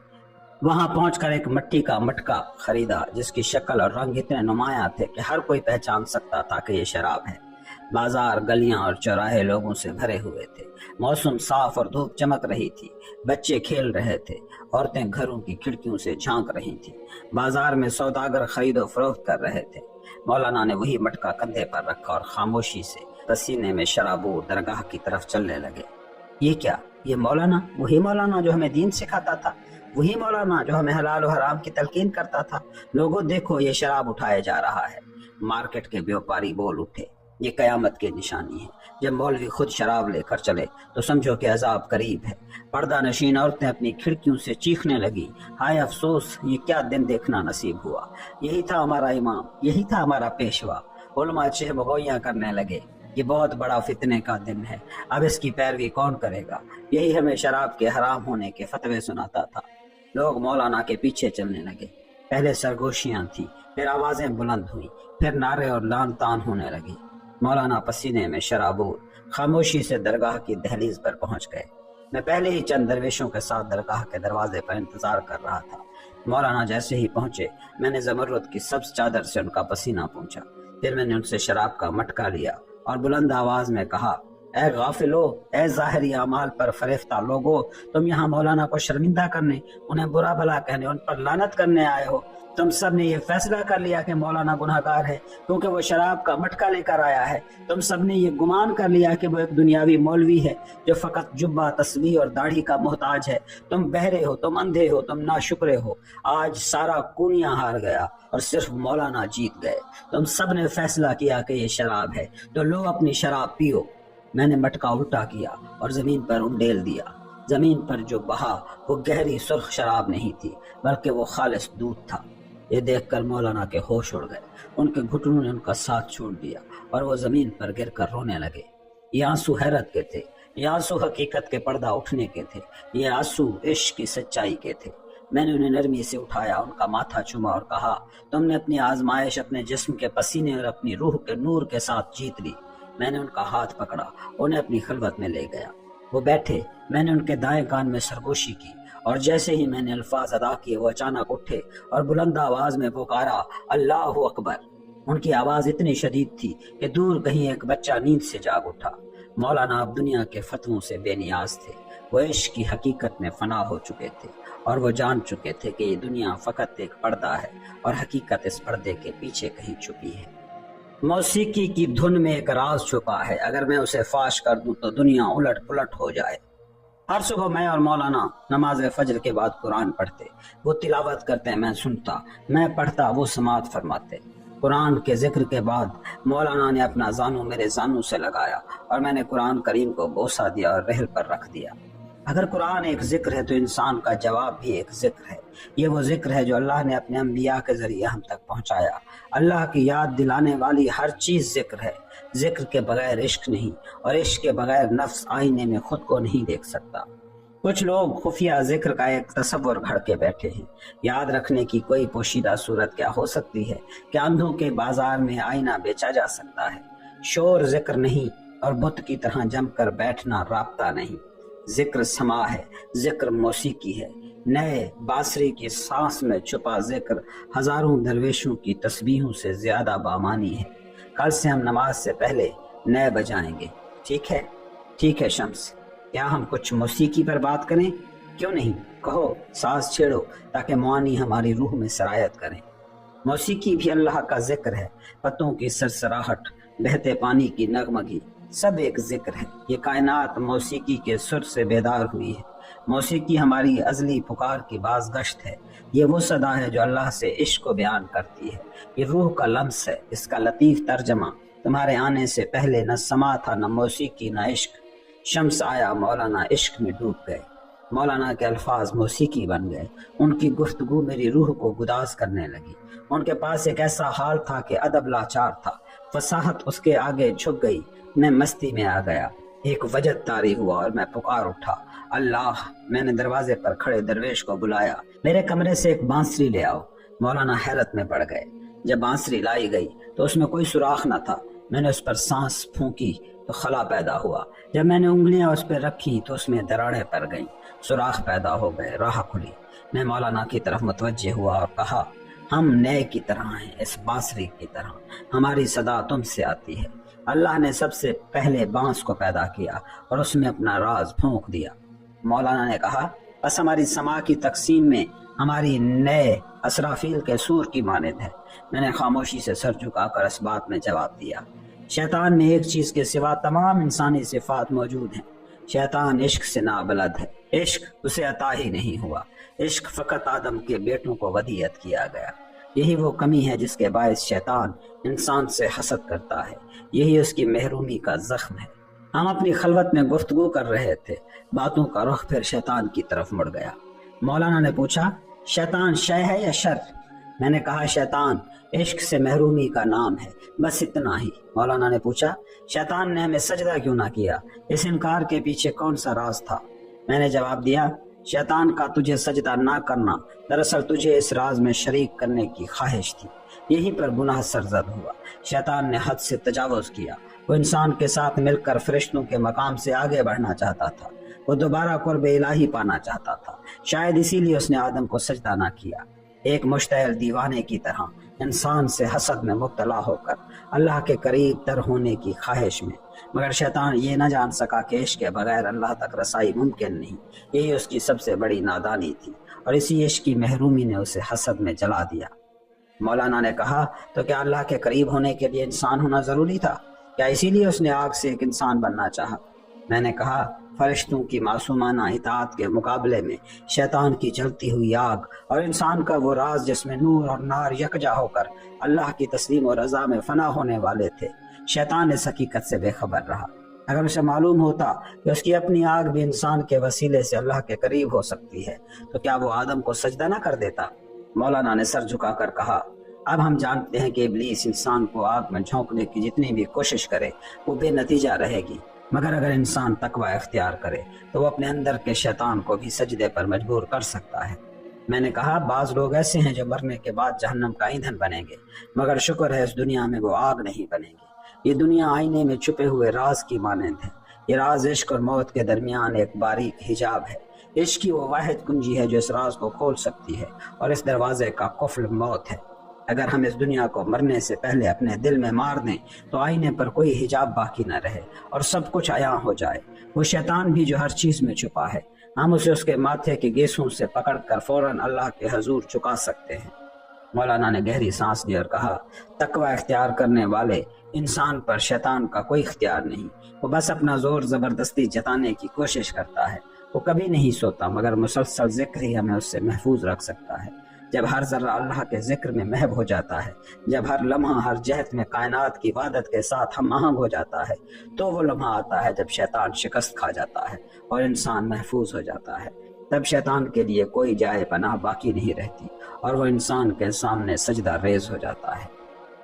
وہاں پہنچ کر ایک مٹی کا مٹکا خریدا جس کی شکل اور رنگ اتنے نمایاں تھے کہ ہر کوئی پہچان سکتا تھا کہ یہ شراب ہے۔ بازار گلیاں اور چوراہے لوگوں سے بھرے ہوئے تھے، موسم صاف اور دھوپ چمک رہی تھی، بچے کھیل رہے تھے، عورتیں گھروں کی کھڑکیوں سے جھانک رہی تھیں، بازار میں سوداگر خرید و فروخت کر رہے تھے۔ مولانا نے وہی مٹکا کندھے پر رکھا اور خاموشی سے پسینے میں شرابور درگاہ کی طرف چلنے لگے۔ یہ کیا؟ یہ مولانا، وہی مولانا جو ہمیں دین سکھاتا تھا، وہی مولانا جو ہمیں حلال و حرام کی تلقین کرتا تھا۔ لوگوں دیکھو یہ شراب اٹھایا جا رہا ہے۔ مارکیٹ کے بیوپاری بول اٹھے، یہ قیامت کی نشانی ہے۔ جب مولوی خود شراب لے کر چلے تو سمجھو کہ عذاب قریب ہے۔ پردہ نشین عورتیں اپنی کھڑکیوں سے چیخنے لگی، ہائے افسوس، یہ کیا دن دیکھنا نصیب ہوا۔ یہی تھا ہمارا امام، یہی تھا ہمارا پیشوا۔ علماء چہمگوئیاں کرنے لگے، یہ بہت بڑا فتنے کا دن ہے، اب اس کی پیروی کون کرے گا؟ یہی ہمیں شراب کے حرام ہونے کے فتوے سناتا تھا۔ لوگ مولانا کے پیچھے چلنے لگے۔ پہلے سرگوشیاں تھیں، پھر آوازیں بلند ہوئیں، پھر نعرے اور لان تان ہونے لگے۔ مولانا پسینے میں شرابور خاموشی سے درگاہ کی دہلیز پر پہنچ گئے۔ میں پہلے ہی چند درویشوں کے ساتھ درگاہ کے دروازے پر انتظار کر رہا تھا۔ مولانا جیسے ہی پہنچے میں نے زمرد کی سبز چادر سے ان کا پسینہ پونچھا، پھر میں نے ان سے شراب کا مٹکا لیا اور بلند آواز میں کہا اے غافلو، اے ظاہری اعمال پر فریفتہ لوگو، تم یہاں مولانا کو شرمندہ کرنے، انہیں برا بھلا کہنے، ان پر لعنت کرنے آئے ہو۔ تم سب نے یہ فیصلہ کر لیا کہ مولانا گناہگار ہے کیونکہ وہ شراب کا مٹکا لے کر آیا ہے۔ تم سب نے یہ گمان کر لیا کہ وہ ایک دنیاوی مولوی ہے جو فقط جبہ تسبیح اور داڑھی کا محتاج ہے۔ تم بہرے ہو، تم اندھے ہو، تم ناشکرے ہو۔ آج سارا کونیا ہار گیا اور صرف مولانا جیت گئے۔ تم سب نے فیصلہ کیا کہ یہ شراب ہے تو لو اپنی شراب پیو۔ میں نے مٹکا الٹا کیا اور زمین پر انڈیل دیا۔ زمین پر جو بہا وہ گہری سرخ شراب نہیں تھی بلکہ وہ خالص دودھ تھا۔ یہ دیکھ کر مولانا کے ہوش اڑ گئے، ان کے گھٹنوں نے ان کا ساتھ چھوڑ دیا اور وہ زمین پر گر کر رونے لگے۔ یہ آنسو حیرت کے تھے، یہ آنسو حقیقت کے پردہ اٹھنے کے تھے، یہ آنسو عشق کی سچائی کے تھے۔ میں نے انہیں نرمی سے اٹھایا، ان کا ماتھا چوما اور کہا تم نے اپنی آزمائش اپنے جسم کے پسینے اور اپنی روح کے نور کے ساتھ جیت لی۔ میں نے ان کا ہاتھ پکڑا، انہیں اپنی خلوت میں لے گیا۔ وہ بیٹھے، میں نے ان کے دائیں کان میں سرگوشی کی اور جیسے ہی میں نے الفاظ ادا کیے وہ اچانک اٹھے اور بلند آواز میں پکارا اللہ اکبر۔ ان کی آواز اتنی شدید تھی کہ دور کہیں ایک بچہ نیند سے جاگ اٹھا۔ مولانا اب دنیا کے فتووں سے بے نیاز تھے، وہ عشق کی حقیقت میں فنا ہو چکے تھے اور وہ جان چکے تھے کہ یہ دنیا فقط ایک پردہ ہے اور حقیقت اس پردے کے پیچھے کہیں چھپی ہے۔ موسیقی کی دھن میں ایک راز چھپا ہے، اگر میں اسے فاش کر دوں تو دنیا الٹ پلٹ ہو جائے۔ ہر صبح میں اور مولانا نماز فجر کے بعد قرآن پڑھتے، وہ تلاوت کرتے میں سنتا، میں پڑھتا وہ سماعت فرماتے۔ قرآن کے ذکر کے بعد مولانا نے اپنا زانو میرے زانو سے لگایا اور میں نے قرآن کریم کو بوسہ دیا اور رحل پر رکھ دیا۔ اگر قرآن ایک ذکر ہے تو انسان کا جواب بھی ایک ذکر ہے۔ یہ وہ ذکر ہے جو اللہ نے اپنے انبیاء کے ذریعے ہم تک پہنچایا۔ اللہ کی یاد دلانے والی ہر چیز ذکر ہے۔ ذکر کے بغیر عشق نہیں، اور عشق کے بغیر نفس آئینے میں خود کو نہیں دیکھ سکتا۔ کچھ لوگ خفیہ ذکر کا ایک تصور گھڑ کے بیٹھے ہیں۔ یاد رکھنے کی کوئی پوشیدہ صورت کیا ہو سکتی ہے کہ اندھوں کے بازار میں آئینہ بیچا جا سکتا ہے۔ شور ذکر نہیں اور بت کی طرح جم کر بیٹھنا رابطہ نہیں۔ ذکر سما ہے، ذکر موسیقی ہے۔ نئے بانسری کی سانس میں چھپا ذکر ہزاروں درویشوں کی تسبیحوں سے زیادہ بامانی ہے۔ کل سے ہم نماز سے پہلے نئے بجائیں گے، ٹھیک ہے؟ ٹھیک ہے شمس، کیا ہم کچھ موسیقی پر بات کریں؟ کیوں نہیں، کہو، ساز چھیڑو تاکہ معانی ہماری روح میں سرایت کریں۔ موسیقی بھی اللہ کا ذکر ہے، پتوں کی سرسراہٹ، بہتے پانی کی نغمگی، سب ایک ذکر ہے۔ یہ کائنات موسیقی کے سر سے بیدار ہوئی ہے۔ موسیقی ہماری ازلی پکار کی بازگشت ہے۔ یہ وہ صدا ہے جو اللہ سے عشق کو بیان کرتی ہے۔ یہ روح کا لمس ہے، اس کا لطیف ترجمہ تمہارے آنے سے پہلے نہ سما تھا، نہ موسیقی، نہ عشق۔ شمس آیا، مولانا عشق میں ڈوب گئے۔ مولانا کے الفاظ موسیقی بن گئے۔ ان کی گفتگو میری روح کو گداز کرنے لگی۔ ان کے پاس ایک ایسا حال تھا کہ ادب لاچار تھا، فصاحت اس کے آگے جھک گئی۔ میں مستی میں آ گیا، ایک وجد طاری ہوا اور میں پکار اٹھا، اللہ! میں نے دروازے پر کھڑے درویش کو بلایا، میرے کمرے سے ایک بانسری لے آؤ۔ مولانا حیرت میں پڑ گئے۔ جب بانسری لائی گئی تو اس میں کوئی سوراخ نہ تھا۔ میں نے اس پر سانس پھونکی تو خلا پیدا ہوا۔ جب میں نے انگلیاں اس پہ رکھی تو اس میں دراڑیں پڑ گئیں، سوراخ پیدا ہو گئے، راہ کھلی۔ میں مولانا کی طرف متوجہ ہوا اور کہا، ہم نئے کی طرح ہیں، اس بانسری کی طرح، ہماری صدا تم سے آتی ہے۔ اللہ نے سب سے پہلے بانس کو پیدا کیا اور اس میں اپنا راز پھونک دیا۔ مولانا نے کہا، بس ہماری سما کی تقسیم میں ہماری نئے اسرافیل کے سور کی مانند ہے۔ میں نے خاموشی سے سر جھکا کر اس بات میں جواب دیا، شیطان میں ایک چیز کے سوا تمام انسانی صفات موجود ہیں۔ شیطان عشق سے نابلد ہے، عشق اسے عطا ہی نہیں ہوا۔ عشق فقط آدم کے بیٹوں کو ودیعت کیا گیا۔ یہی وہ کمی ہے جس کے باعث شیطان انسان سے حسد کرتا ہے، یہی اس کی محرومی کا زخم ہے۔ ہم اپنی خلوت میں گفتگو کر رہے تھے، باتوں کا رخ پھر شیطان کی طرف مڑ گیا۔ مولانا نے پوچھا، شیطان شے ہے یا شر؟ میں نے کہا، شیطان عشق سے محرومی کا نام ہے، بس اتنا ہی۔ مولانا نے پوچھا، شیطان نے ہمیں سجدہ کیوں نہ کیا؟ اس انکار کے پیچھے کون سا راز تھا؟ میں نے جواب دیا، شیطان کا تجھے سجدہ نہ کرنا دراصل تجھے اس راز میں شریک کرنے کی خواہش تھی، یہیں پر گناہ سرزد ہوا۔ شیطان نے حد سے تجاوز کیا، وہ انسان کے ساتھ مل کر فرشتوں کے مقام سے آگے بڑھنا چاہتا تھا، وہ دوبارہ قرب الہی پانا چاہتا تھا، شاید اسی لیے اس نے آدم کو سجدہ نہ کیا۔ ایک مشتعل دیوانے کی طرح انسان سے حسد میں مبتلا ہو کر اللہ کے قریب تر ہونے کی خواہش میں، مگر شیطان یہ نہ جان سکا کہ عشق کے بغیر اللہ تک رسائی ممکن نہیں۔ یہی اس کی سب سے بڑی نادانی تھی، اور اسی عشق کی محرومی نے اسے حسد میں جلا دیا۔ مولانا نے کہا، تو کیا اللہ کے قریب ہونے کے لیے انسان ہونا ضروری تھا؟ کیا اسی لیے اس نے آگ سے ایک انسان بننا چاہا؟ میں نے کہا، فرشتوں کی معصومانہ اطاعت کے مقابلے میں شیطان کی جلتی ہوئی آگ اور انسان کا وہ راز جس میں نور اور نار یکجا ہو کر اللہ کی تسلیم و رضا میں فنا ہونے والے تھے، شیطان اس حقیقت سے بے خبر رہا۔ اگر اسے معلوم ہوتا کہ اس کی اپنی آگ بھی انسان کے وسیلے سے اللہ کے قریب ہو سکتی ہے تو کیا وہ آدم کو سجدہ نہ کر دیتا؟ مولانا نے سر جھکا کر کہا، اب ہم جانتے ہیں کہ ابلیس انسان کو آگ میں جھونکنے کی جتنی بھی کوشش کرے وہ بے نتیجہ رہے گی، مگر اگر انسان تقوی اختیار کرے تو وہ اپنے اندر کے شیطان کو بھی سجدے پر مجبور کر سکتا ہے۔ میں نے کہا، بعض لوگ ایسے ہیں جو مرنے کے بعد جہنم کا ایندھن بنیں گے، مگر شکر ہے اس دنیا میں وہ آگ نہیں بنیں گے۔ یہ دنیا آئینے میں چھپے ہوئے راز کی مانند ہے۔ یہ راز عشق اور موت کے درمیان ایک باریک حجاب ہے۔ عشق کی وہ واحد کنجی ہے جو اس راز کو کھول سکتی ہے، اور اس دروازے کا قفل موت ہے۔ اگر ہم اس دنیا کو مرنے سے پہلے اپنے دل میں مار دیں تو آئینے پر کوئی حجاب باقی نہ رہے اور سب کچھ عیاں ہو جائے۔ وہ شیطان بھی جو ہر چیز میں چھپا ہے، ہم اسے اس کے ماتھے کے گیسوں سے پکڑ کر فوراً اللہ کے حضور چکا سکتے ہیں۔ مولانا نے گہری سانس لی اور کہا، تقوی اختیار کرنے والے انسان پر شیطان کا کوئی اختیار نہیں، وہ بس اپنا زور زبردستی جتانے کی کوشش کرتا ہے۔ وہ کبھی نہیں سوتا، مگر مسلسل ذکر ہی ہمیں اس سے محفوظ رکھ سکتا ہے۔ جب ہر ذرہ اللہ کے ذکر میں محو ہو جاتا ہے، جب ہر لمحہ ہر جہت میں کائنات کی وحدت کے ساتھ ہم آہنگ ہو جاتا ہے، تو وہ لمحہ آتا ہے جب شیطان شکست کھا جاتا ہے اور انسان محفوظ ہو جاتا ہے۔ تب شیطان کے لیے کوئی جائے پناہ باقی نہیں رہتی اور وہ انسان کے سامنے سجدہ ریز ہو جاتا ہے۔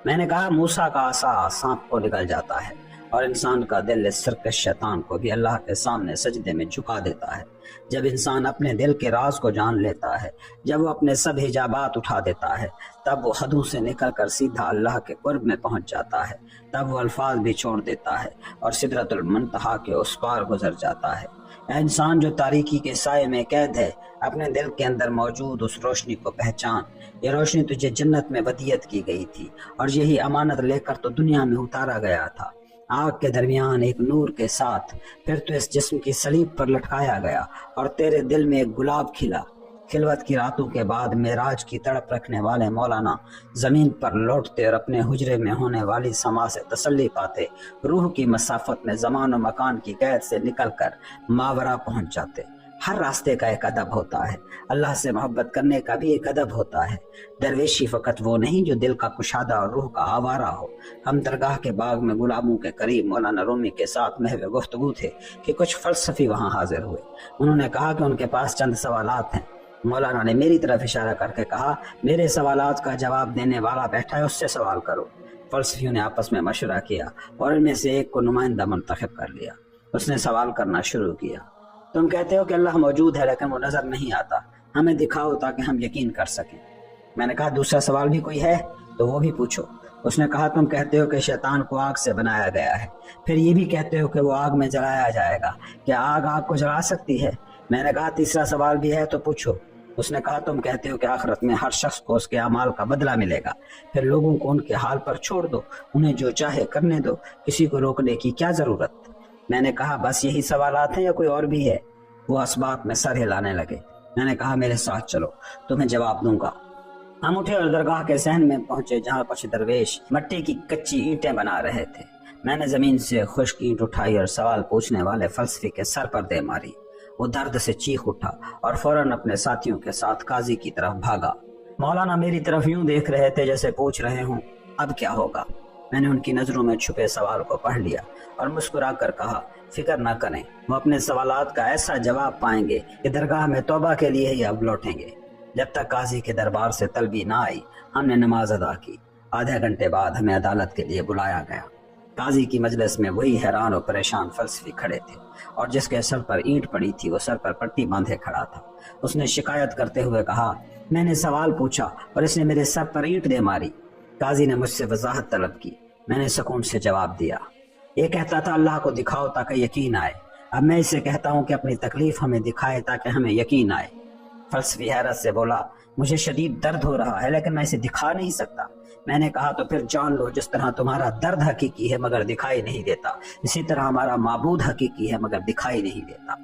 میں نے کہا، موسیٰ کا عصا سانپ کو نگل جاتا ہے اور انسان کا دل اس سرکش شیطان کو بھی اللہ کے سامنے سجدے میں جھکا دیتا ہے۔ جب انسان اپنے دل کے راز کو جان لیتا ہے، جب وہ اپنے سب حجابات اٹھا دیتا ہے، تب وہ حدوں سے نکل کر سیدھا اللہ کے قرب میں پہنچ جاتا ہے۔ تب وہ الفاظ بھی چھوڑ دیتا ہے اور سدرۃ المنتہا کے اس پار گزر جاتا ہے۔ اے انسان جو تاریکی کے سائے میں قید ہے، اپنے دل کے اندر موجود اس روشنی کو پہچان۔ یہ روشنی تجھے جنت میں ودیعت کی گئی تھی اور یہی امانت لے کر تو دنیا میں اتارا گیا تھا۔ آگ کے درمیان ایک نور کے ساتھ پھر تو اس جسم کی صلیب پر لٹکایا گیا اور تیرے دل میں ایک گلاب کھلا۔ خلوت کی راتوں کے بعد معراج کی تڑپ رکھنے والے مولانا زمین پر لوٹتے اور اپنے حجرے میں ہونے والی سما سے تسلی پاتے، روح کی مسافت میں زمان و مکان کی قید سے نکل کر ماورا پہنچ جاتے۔ ہر راستے کا ایک ادب ہوتا ہے، اللہ سے محبت کرنے کا بھی ایک ادب ہوتا ہے۔ درویشی فقط وہ نہیں جو دل کا کشادہ اور روح کا آوارہ ہو۔ ہم درگاہ کے باغ میں گلابوں کے قریب مولانا رومی کے ساتھ محو گفتگو تھے کہ کچھ فلسفی وہاں حاضر ہوئے۔ انہوں نے کہا کہ ان کے پاس چند سوالات ہیں۔ مولانا نے میری طرف اشارہ کر کے کہا، میرے سوالات کا جواب دینے والا بیٹھا ہے، اس سے سوال کرو۔ فلسفیوں نے آپس میں مشورہ کیا اور ان میں سے ایک کو نمائندہ منتخب کر لیا۔ اس نے سوال کرنا شروع کیا، تم کہتے ہو کہ اللہ موجود ہے لیکن وہ نظر نہیں آتا، ہمیں دکھاؤ تاکہ ہم یقین کر سکیں۔ میں نے کہا، دوسرا سوال بھی کوئی ہے تو وہ بھی پوچھو۔ اس نے کہا، تم کہتے ہو کہ شیطان کو آگ سے بنایا گیا ہے، پھر یہ بھی کہتے ہو کہ وہ آگ میں جلایا جائے گا، کیا آگ کو جلا سکتی ہے؟ میں نے کہا، تیسرا سوال بھی ہے تو پوچھو۔ اس نے کہا، تم کہتے ہو کہ آخرت میں ہر شخص کو اس کے اعمال کا بدلہ ملے گا، پھر لوگوں کو ان کے حال پر چھوڑ دو، انہیں جو چاہے کرنے دو، کسی کو روکنے کی کیا ضرورت؟ میں نے کہا، بس یہی سوالات ہیں یا کوئی اور بھی ہے؟ وہ اسباق میں سر ہلانے لگے۔ میں نے کہا، میرے ساتھ چلو، تمہیں جواب دوں گا۔ ہم اٹھے اور درگاہ کے صحن میں پہنچے جہاں کچھ درویش مٹی کی کچی اینٹیں بنا رہے تھے۔ میں نے زمین سے خشک اینٹ اٹھائی اور سوال پوچھنے والے فلسفی کے سر پر دے ماری۔ وہ درد سے چیخ اٹھا اور فوراً اپنے ساتھیوں کے ساتھ قاضی کی طرف بھاگا۔ مولانا میری طرف یوں دیکھ رہے تھے جیسے پوچھ رہے ہوں، اب کیا ہوگا؟ میں نے ان کی نظروں میں چھپے سوال کو پڑھ لیا اور مسکرا کر کہا، فکر نہ کریں، وہ اپنے سوالات کا ایسا جواب پائیں گے کہ درگاہ میں توبہ کے لیے ہی اب لوٹیں گے۔ جب تک قاضی کے دربار سے طلبی نہ آئی، ہم نے نماز ادا کی۔ آدھے گھنٹے بعد ہمیں عدالت کے لیے بلایا گیا۔ قاضی کی مجلس میں وہی حیران اور پریشان فلسفی کھڑے تھے اور جس کے سر پر اینٹ پڑی تھی وہ سر پر پٹی باندھے کھڑا تھا۔ اس نے شکایت کرتے ہوئے کہا، میں نے سوال پوچھا اور اس نے میرے سر پر اینٹ دے ماری۔ قاضی نے مجھ سے وضاحت طلب کی۔ میں نے سکون سے جواب دیا، یہ کہتا تھا اللہ کو دکھاؤ تاکہ یقین آئے، اب میں اسے کہتا ہوں کہ اپنی تکلیف ہمیں دکھائے تاکہ ہمیں یقین آئے۔ فلسفی حیرت سے بولا، مجھے شدید درد ہو رہا ہے لیکن میں اسے دکھا نہیں سکتا۔ میں نے کہا، تو پھر جان لو جس طرح تمہارا درد حقیقی ہے مگر دکھائی نہیں دیتا، اسی طرح ہمارا معبود حقیقی ہے مگر دکھائی نہیں دیتا۔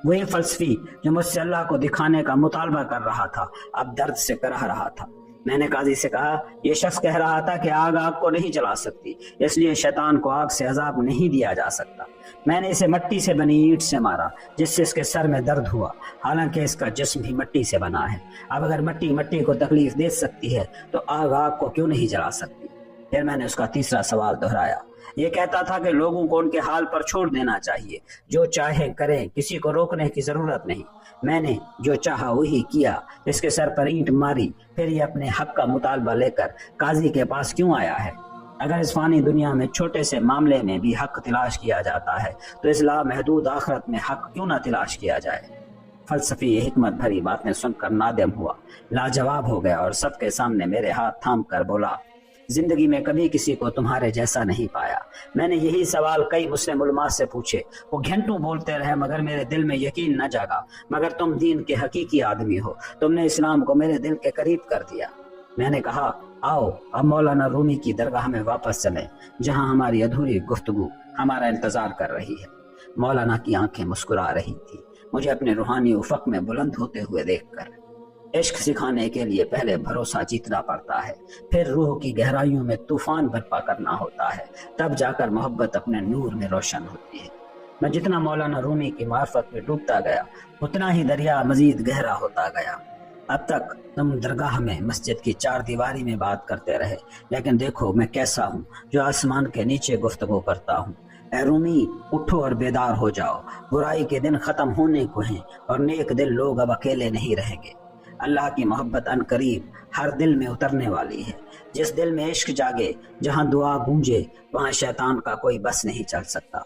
وہی فلسفی جو مجھ سے اللہ کو دکھانے کا مطالبہ کر رہا تھا اب درد سے کرہ رہا تھا۔ میں نے قاضی سے کہا، یہ شخص کہہ رہا تھا کہ آگ کو نہیں جلا سکتی، اس لیے شیطان کو آگ سے عذاب نہیں دیا جا سکتا۔ میں نے اسے مٹی سے بنی اینٹ سے مارا جس سے اس کے سر میں درد ہوا، حالانکہ اس کا جسم بھی مٹی سے بنا ہے۔ اب اگر مٹی کو تکلیف دے سکتی ہے تو آگ کو کیوں نہیں جلا سکتی؟ پھر میں نے اس کا تیسرا سوال دہرایا۔ یہ کہتا تھا کہ لوگوں کو ان کے حال پر چھوڑ دینا چاہیے، جو چاہے کریں، کسی کو روکنے کی ضرورت نہیں۔ میں نے جو چاہا وہی کیا، اس کے سر پر اینٹ ماری، پھر یہ اپنے حق کا مطالبہ لے کر قاضی کے پاس کیوں آیا ہے؟ اگر اس فانی دنیا میں چھوٹے سے معاملے میں بھی حق تلاش کیا جاتا ہے تو اس لامحدود آخرت میں حق کیوں نہ تلاش کیا جائے؟ فلسفی یہ حکمت بھری باتیں سن کر نادم ہوا، لاجواب ہو گیا اور سب کے سامنے میرے ہاتھ تھام کر بولا، زندگی میں کبھی کسی کو تمہارے جیسا نہیں پایا۔ میں نے یہی سوال کئی مسلم علماء سے پوچھے، وہ گھنٹوں بولتے رہے مگر میرے دل میں یقین نہ جاگا۔ مگر تم دین کے حقیقی آدمی ہو، تم نے اسلام کو میرے دل کے قریب کر دیا۔ میں نے کہا آؤ اب مولانا رومی کی درگاہ میں واپس چلیں جہاں ہماری ادھوری گفتگو ہمارا انتظار کر رہی ہے۔ مولانا کی آنکھیں مسکرا رہی تھی مجھے اپنے روحانی افق میں بلند ہوتے ہوئے دیکھ کر۔ عشق سکھانے کے لیے پہلے بھروسہ جیتنا پڑتا ہے، پھر روح کی گہرائیوں میں طوفان برپا کرنا ہوتا ہے، تب جا کر محبت اپنے نور میں روشن ہوتی ہے۔ میں جتنا مولانا رومی کی معرفت میں ڈوبتا گیا اتنا ہی دریا مزید گہرا ہوتا گیا۔ اب تک تم درگاہ میں مسجد کی چار دیواری میں بات کرتے رہے، لیکن دیکھو میں کیسا ہوں جو آسمان کے نیچے گفتگو کرتا ہوں۔ اے رومی اٹھو اور بیدار ہو جاؤ، برائی کے دن ختم ہونے کو ہیں اور نیک دل لوگ اب اکیلے نہیں رہیں گے۔ اللہ کی محبت ان قریب ہر دل میں اترنے والی ہے۔ جس دل میں عشق جاگے، جہاں دعا گونجے، وہاں شیطان کا کوئی بس نہیں چل سکتا۔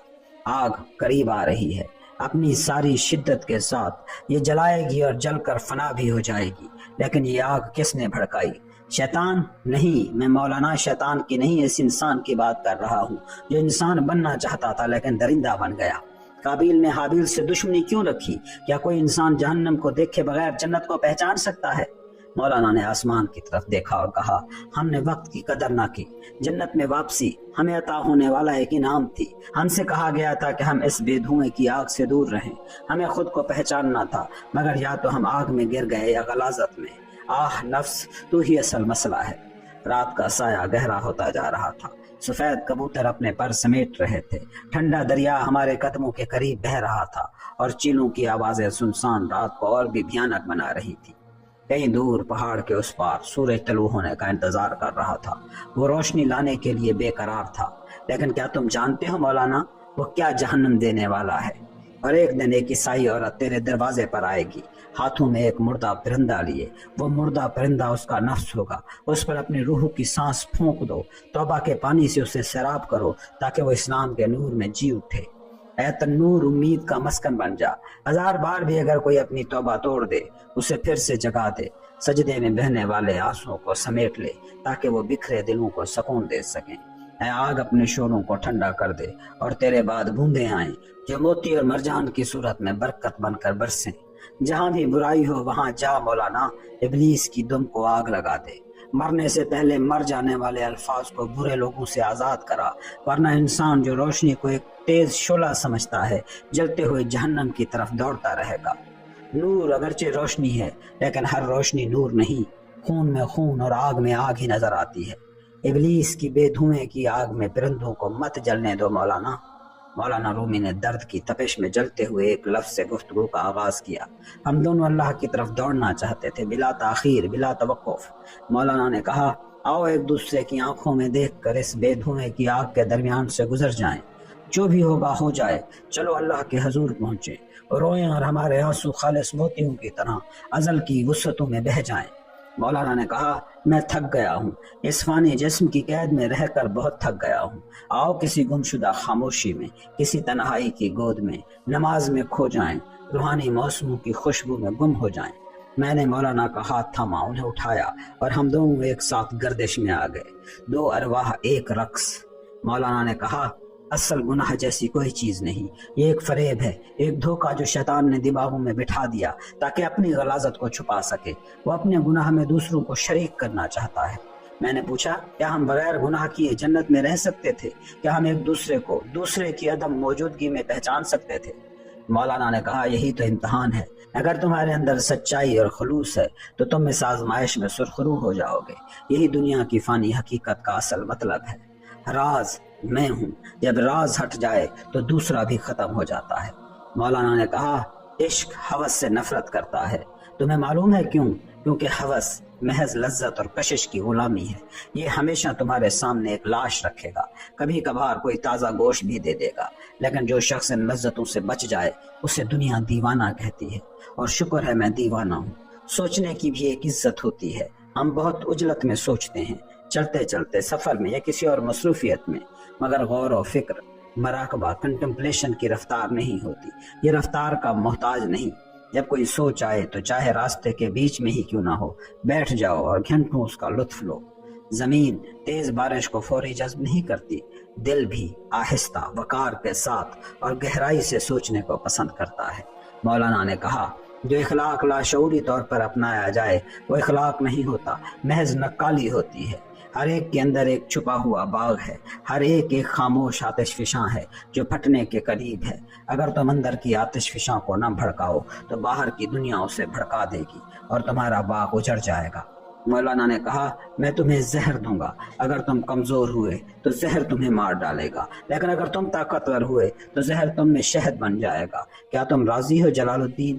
آگ قریب آ رہی ہے، اپنی ساری شدت کے ساتھ یہ جلائے گی اور جل کر فنا بھی ہو جائے گی، لیکن یہ آگ کس نے بھڑکائی؟ شیطان نہیں، میں مولانا شیطان کی نہیں اس انسان کی بات کر رہا ہوں جو انسان بننا چاہتا تھا لیکن درندہ بن گیا۔ قابیل نے حابیل سے دشمنی کیوں رکھی؟ کیا کوئی انسان جہنم کو دیکھے بغیر جنت کو پہچان سکتا ہے؟ مولانا نے آسمان کی طرف دیکھا اور کہا ہم نے وقت کی قدر نہ کی۔ جنت میں واپسی ہمیں عطا ہونے والا ایک انعام تھی۔ ہم سے کہا گیا تھا کہ ہم اس بے دھوئیں کی آگ سے دور رہیں۔ ہمیں خود کو پہچاننا تھا، مگر یا تو ہم آگ میں گر گئے یا غلاظت میں۔ آہ نفس، تو ہی اصل مسئلہ ہے۔ رات کا سایہ گہرا ہوتا جا رہا تھا، سفید کبوتر اپنے پر سمیٹ رہے تھے، ٹھنڈا دریا ہمارے قدموں کے قریب بہہ رہا تھا اور چیلوں کی آوازیں سنسان رات کو اور بھی بھیانک بنا رہی تھی۔ کہیں دور پہاڑ کے اس پار سورج طلوع ہونے کا انتظار کر رہا تھا، وہ روشنی لانے کے لیے بے قرار تھا۔ لیکن کیا تم جانتے ہو مولانا وہ کیا جہنم دینے والا ہے؟ اور ایک دن ایک عیسائی عورت تیرے دروازے پر آئے گی، ہاتھوں میں ایک مردہ پرندہ لیے۔ وہ مردہ پرندہ اس کا نفس ہوگا، اس پر اپنی روح کی سانس پھونک دو، توبہ کے پانی سے اسے سیراب کرو تاکہ وہ اسلام کے نور میں جی اٹھے۔ اے تنور امید کا مسکن بن جا، ہزار بار بھی اگر کوئی اپنی توبہ توڑ دے اسے پھر سے جگا دے، سجدے میں بہنے والے آنسوؤں کو سمیٹ لے تاکہ وہ بکھرے دلوں کو سکون دے سکیں۔ اے آگ اپنے شوروں کو ٹھنڈا کر دے اور تیرے بعد بوندیں آئیں جو موتی اور مرجان کی صورت میں برکت بن کر برسیں۔ جہاں بھی برائی ہو وہاں جا مولانا، ابلیس کی دم کو آگ لگا دے۔ مرنے سے پہلے مر جانے والے الفاظ کو برے لوگوں سے آزاد کرا، ورنہ انسان جو روشنی کو ایک تیز شعلہ سمجھتا ہے جلتے ہوئے جہنم کی طرف دوڑتا رہے گا۔ نور اگرچہ روشنی ہے لیکن ہر روشنی نور نہیں، خون میں خون اور آگ میں آگ ہی نظر آتی ہے۔ ابلیس کی بے دھوئیں کی آگ میں پرندوں کو مت جلنے دو مولانا۔ مولانا رومی نے درد کی تپش میں جلتے ہوئے ایک لفظ سے گفتگو کا آغاز کیا۔ ہم دونوں اللہ کی طرف دوڑنا چاہتے تھے، بلا تاخیر، بلا توقف۔ مولانا نے کہا آؤ ایک دوسرے کی آنکھوں میں دیکھ کر اس بے دھوئیں کی آگ کے درمیان سے گزر جائیں۔ جو بھی ہوگا ہو جائے، چلو اللہ کے حضور پہنچے، روئیں اور ہمارے آنسو خالص موتیوں کی طرح ازل کی وسعتوں میں بہہ جائیں۔ مولانا نے کہا میں تھک گیا ہوں، اس فانی جسم کی قید میں رہ کر بہت تھک گیا ہوں۔ آؤ کسی گمشدہ خاموشی میں، کسی تنہائی کی گود میں، نماز میں کھو جائیں، روحانی موسموں کی خوشبو میں گم ہو جائیں۔ میں نے مولانا کا ہاتھ تھاما، انہیں اٹھایا اور ہم دونوں ایک ساتھ گردش میں آ گئے، دو ارواح ایک رقص۔ مولانا نے کہا اصل گناہ جیسی کوئی چیز نہیں، یہ ایک فریب ہے، ایک دھوکہ جو شیطان نے دماغوں میں بٹھا دیا تاکہ اپنی غلاظت کو چھپا سکے۔ وہ اپنے گناہ میں دوسروں کو شریک کرنا چاہتا ہے۔ میں نے پوچھا کیا ہم بغیر گناہ کیے جنت میں رہ سکتے تھے؟ کیا ہم ایک دوسرے کو دوسرے کی عدم موجودگی میں پہچان سکتے تھے؟ مولانا نے کہا یہی تو امتحان ہے، اگر تمہارے اندر سچائی اور خلوص ہے تو تم اس آزمائش میں سرخرو ہو جاؤ گے۔ یہی دنیا کی فانی حقیقت کا اصل مطلب ہے۔ راز میں ہوں، جب راز ہٹ جائے تو دوسرا بھی ختم ہو جاتا ہے۔ مولانا نے کہا عشق ہوس سے نفرت کرتا ہے، تمہیں معلوم ہے کیوں؟ کیونکہ ہوس محض لذت اور کشش کی غلامی ہے۔ یہ ہمیشہ تمہارے سامنے ایک لاش رکھے گا، کبھی کبھار کوئی تازہ گوشت بھی دے دے گا، لیکن جو شخص ان لذتوں سے بچ جائے اسے دنیا دیوانہ کہتی ہے، اور شکر ہے میں دیوانہ ہوں۔ سوچنے کی بھی ایک عزت ہوتی ہے، ہم بہت عجلت میں سوچتے ہیں، چلتے چلتے سفر میں یا کسی اور مصروفیت میں، مگر غور و فکر، مراقبہ، کنٹمپلیشن کی رفتار نہیں ہوتی، یہ رفتار کا محتاج نہیں۔ جب کوئی سوچ آئے تو چاہے راستے کے بیچ میں ہی کیوں نہ ہو، بیٹھ جاؤ اور گھنٹوں اس کا لطف لو۔ زمین تیز بارش کو فوری جذب نہیں کرتی، دل بھی آہستہ، وقار کے ساتھ اور گہرائی سے سوچنے کو پسند کرتا ہے۔ مولانا نے کہا جو اخلاق لاشعوری طور پر اپنایا جائے وہ اخلاق نہیں ہوتا، محض نقالی ہوتی ہے۔ ہر ایک کے اندر ایک چھپا ہوا باغ ہے، ہر ایک ایک خاموش آتش فشاں ہے جو پھٹنے کے قریب ہے۔ اگر تم اندر کی آتش فشاں کو نہ بھڑکاؤ تو باہر کی دنیا اسے بھڑکا دے گی اور تمہارا باغ اجڑ جائے گا۔ مولانا نے کہا میں تمہیں زہر دوں گا، اگر تم کمزور ہوئے تو زہر تمہیں مار ڈالے گا، لیکن اگر تم طاقتور ہوئے تو زہر تم میں شہد بن جائے گا۔ کیا تم راضی ہو جلال الدین؟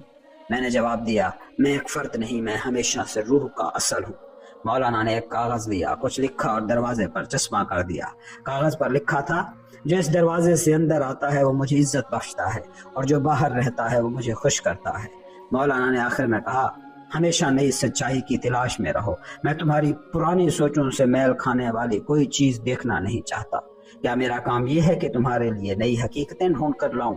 میں نے جواب دیا میں ایک فرد نہیں، میں ہمیشہ سے روح کا اصل ہوں۔ مولانا نے ایک کاغذ لیا، کچھ لکھا اور دروازے پر چسپاں کر دیا۔ کاغذ پر لکھا تھا جو اس دروازے سے اندر آتا ہے وہ مجھے عزت بخشتا ہے اور جو باہر رہتا ہے وہ مجھے خوش کرتا ہے۔ مولانا نے آخر میں کہا ہمیشہ نئی سچائی کی تلاش میں رہو، میں تمہاری پرانی سوچوں سے میل کھانے والی کوئی چیز دیکھنا نہیں چاہتا۔ کیا میرا کام یہ ہے کہ تمہارے لیے نئی حقیقتیں ڈھونڈ کر لاؤں؟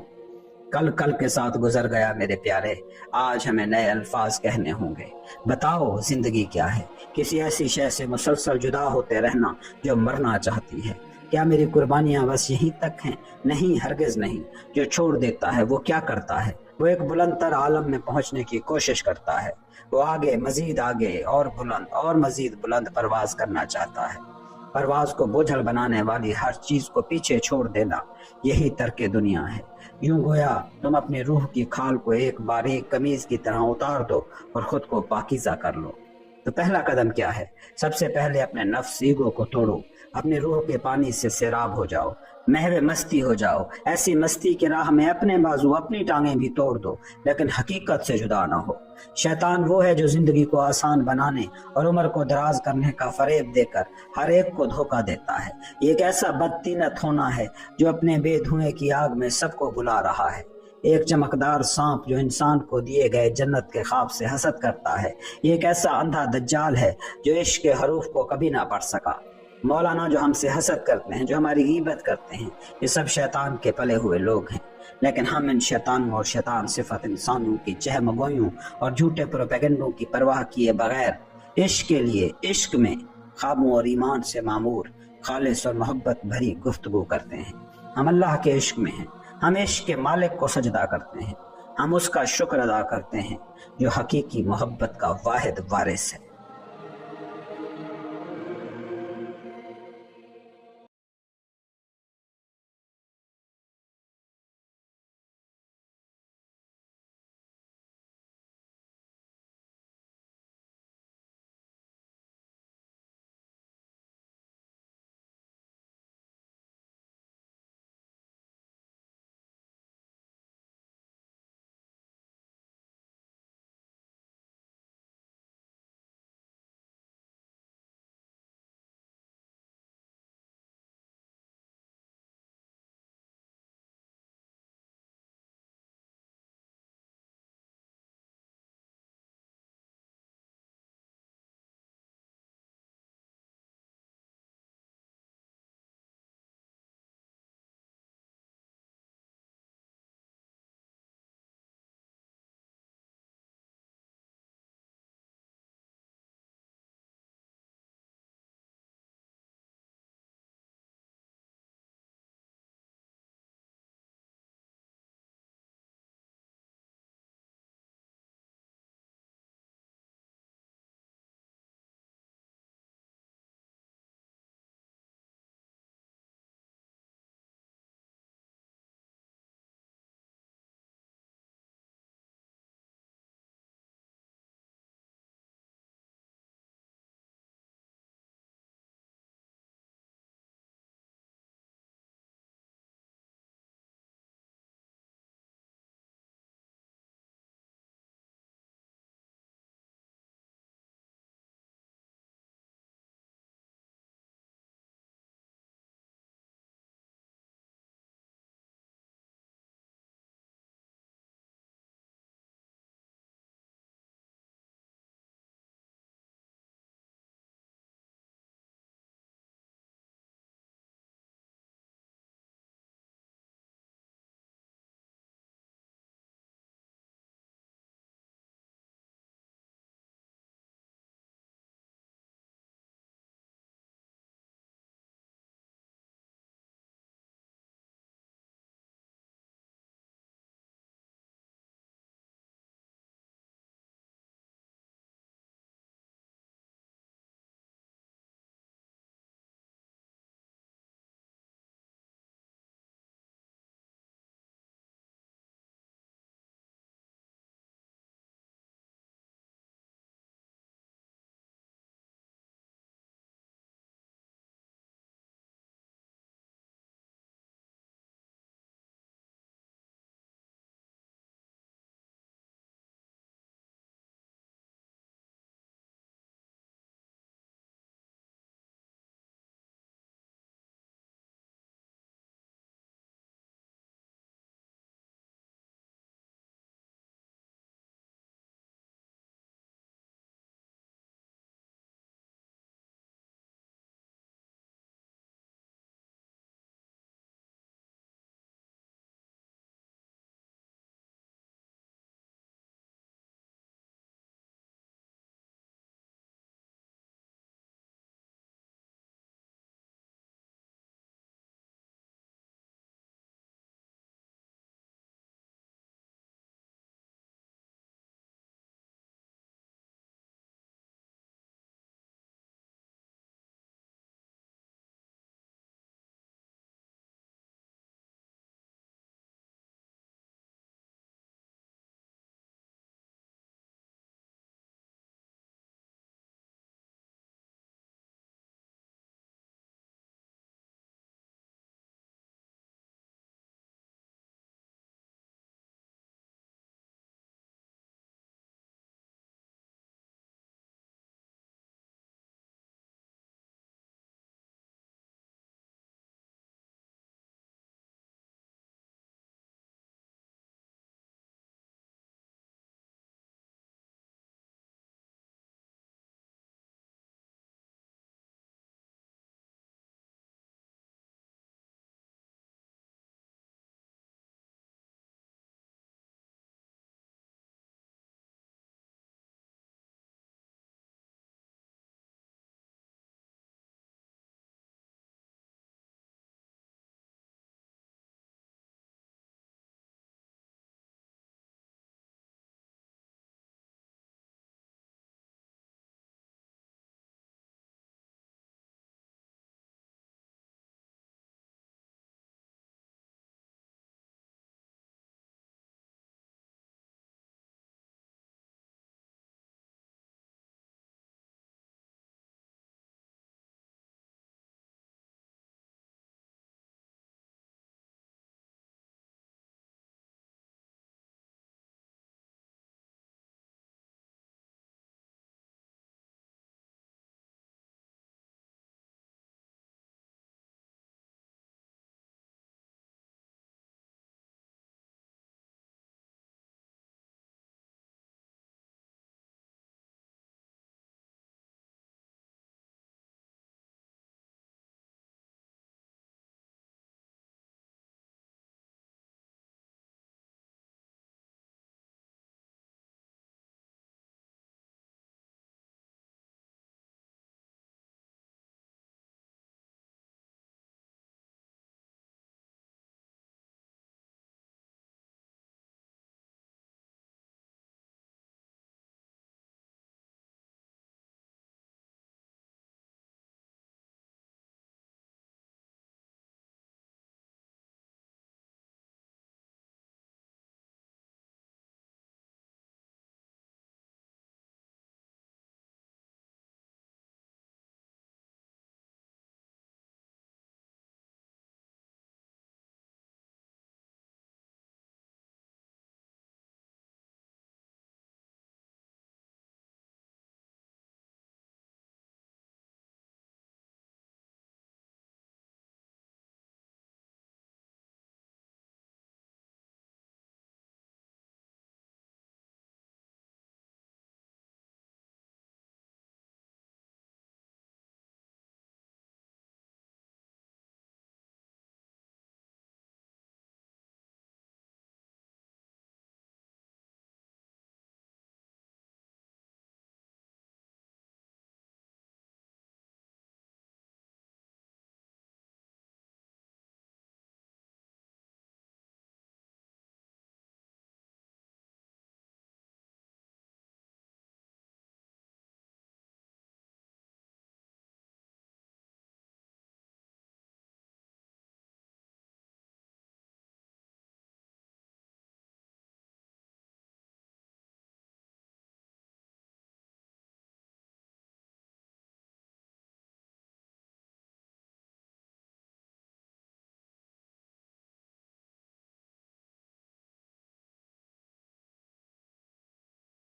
کل کے ساتھ گزر گیا میرے پیارے، آج ہمیں نئے الفاظ کہنے ہوں گے۔ بتاؤ زندگی کیا ہے؟ کسی ایسی شے سے مسلسل جدا ہوتے رہنا جو مرنا چاہتی ہے۔ کیا میری قربانیاں بس یہیں تک ہیں؟ نہیں، ہرگز نہیں۔ جو چھوڑ دیتا ہے وہ کیا کرتا ہے؟ وہ ایک بلند تر عالم میں پہنچنے کی کوشش کرتا ہے، وہ آگے، مزید آگے اور بلند اور مزید بلند پرواز کرنا چاہتا ہے۔ پرواز کو بوجھل بنانے والی ہر چیز کو پیچھے چھوڑ دینا، یہی ترک دنیا ہے۔ یوں گویا تم اپنی روح کی کھال کو ایک باریک قمیض کی طرح اتار دو اور خود کو پاکیزہ کر لو۔ تو پہلا قدم کیا ہے؟ سب سے پہلے اپنے نفس ایگو کو توڑو، اپنی روح کے پانی سے سیراب ہو جاؤ، محو مستی ہو جاؤ۔ ایسی مستی کی راہ میں اپنے بازو، اپنی ٹانگیں بھی توڑ دو، لیکن حقیقت سے جدا نہ ہو۔ شیطان وہ ہے جو زندگی کو آسان بنانے اور عمر کو دراز کرنے کا فریب دے کر ہر ایک کو دھوکہ دیتا ہے۔ یہ ایک ایسا بدطینت ہونا ہے جو اپنے بے دھوئیں کی آگ میں سب کو بلا رہا ہے۔ ایک چمکدار سانپ جو انسان کو دیے گئے جنت کے خواب سے حسد کرتا ہے۔ یہ ایک ایسا اندھا دجال ہے جو عشق کے حروف کو کبھی نہ پڑھ سکا۔ مولانا جو ہم سے حسد کرتے ہیں، جو ہماری غیبت کرتے ہیں، یہ سب شیطان کے پلے ہوئے لوگ ہیں، لیکن ہم ان شیطانوں اور شیطان صفت انسانوں کی چہم گوئیوں اور جھوٹے پروپیگنڈوں کی پرواہ کیے بغیر عشق کے لیے عشق میں خوابوں اور ایمان سے معمور خالص اور محبت بھری گفتگو کرتے ہیں۔ ہم اللہ کے عشق میں ہیں، ہم عشق کے مالک کو سجدہ کرتے ہیں، ہم اس کا شکر ادا کرتے ہیں جو حقیقی محبت کا واحد وارث ہے۔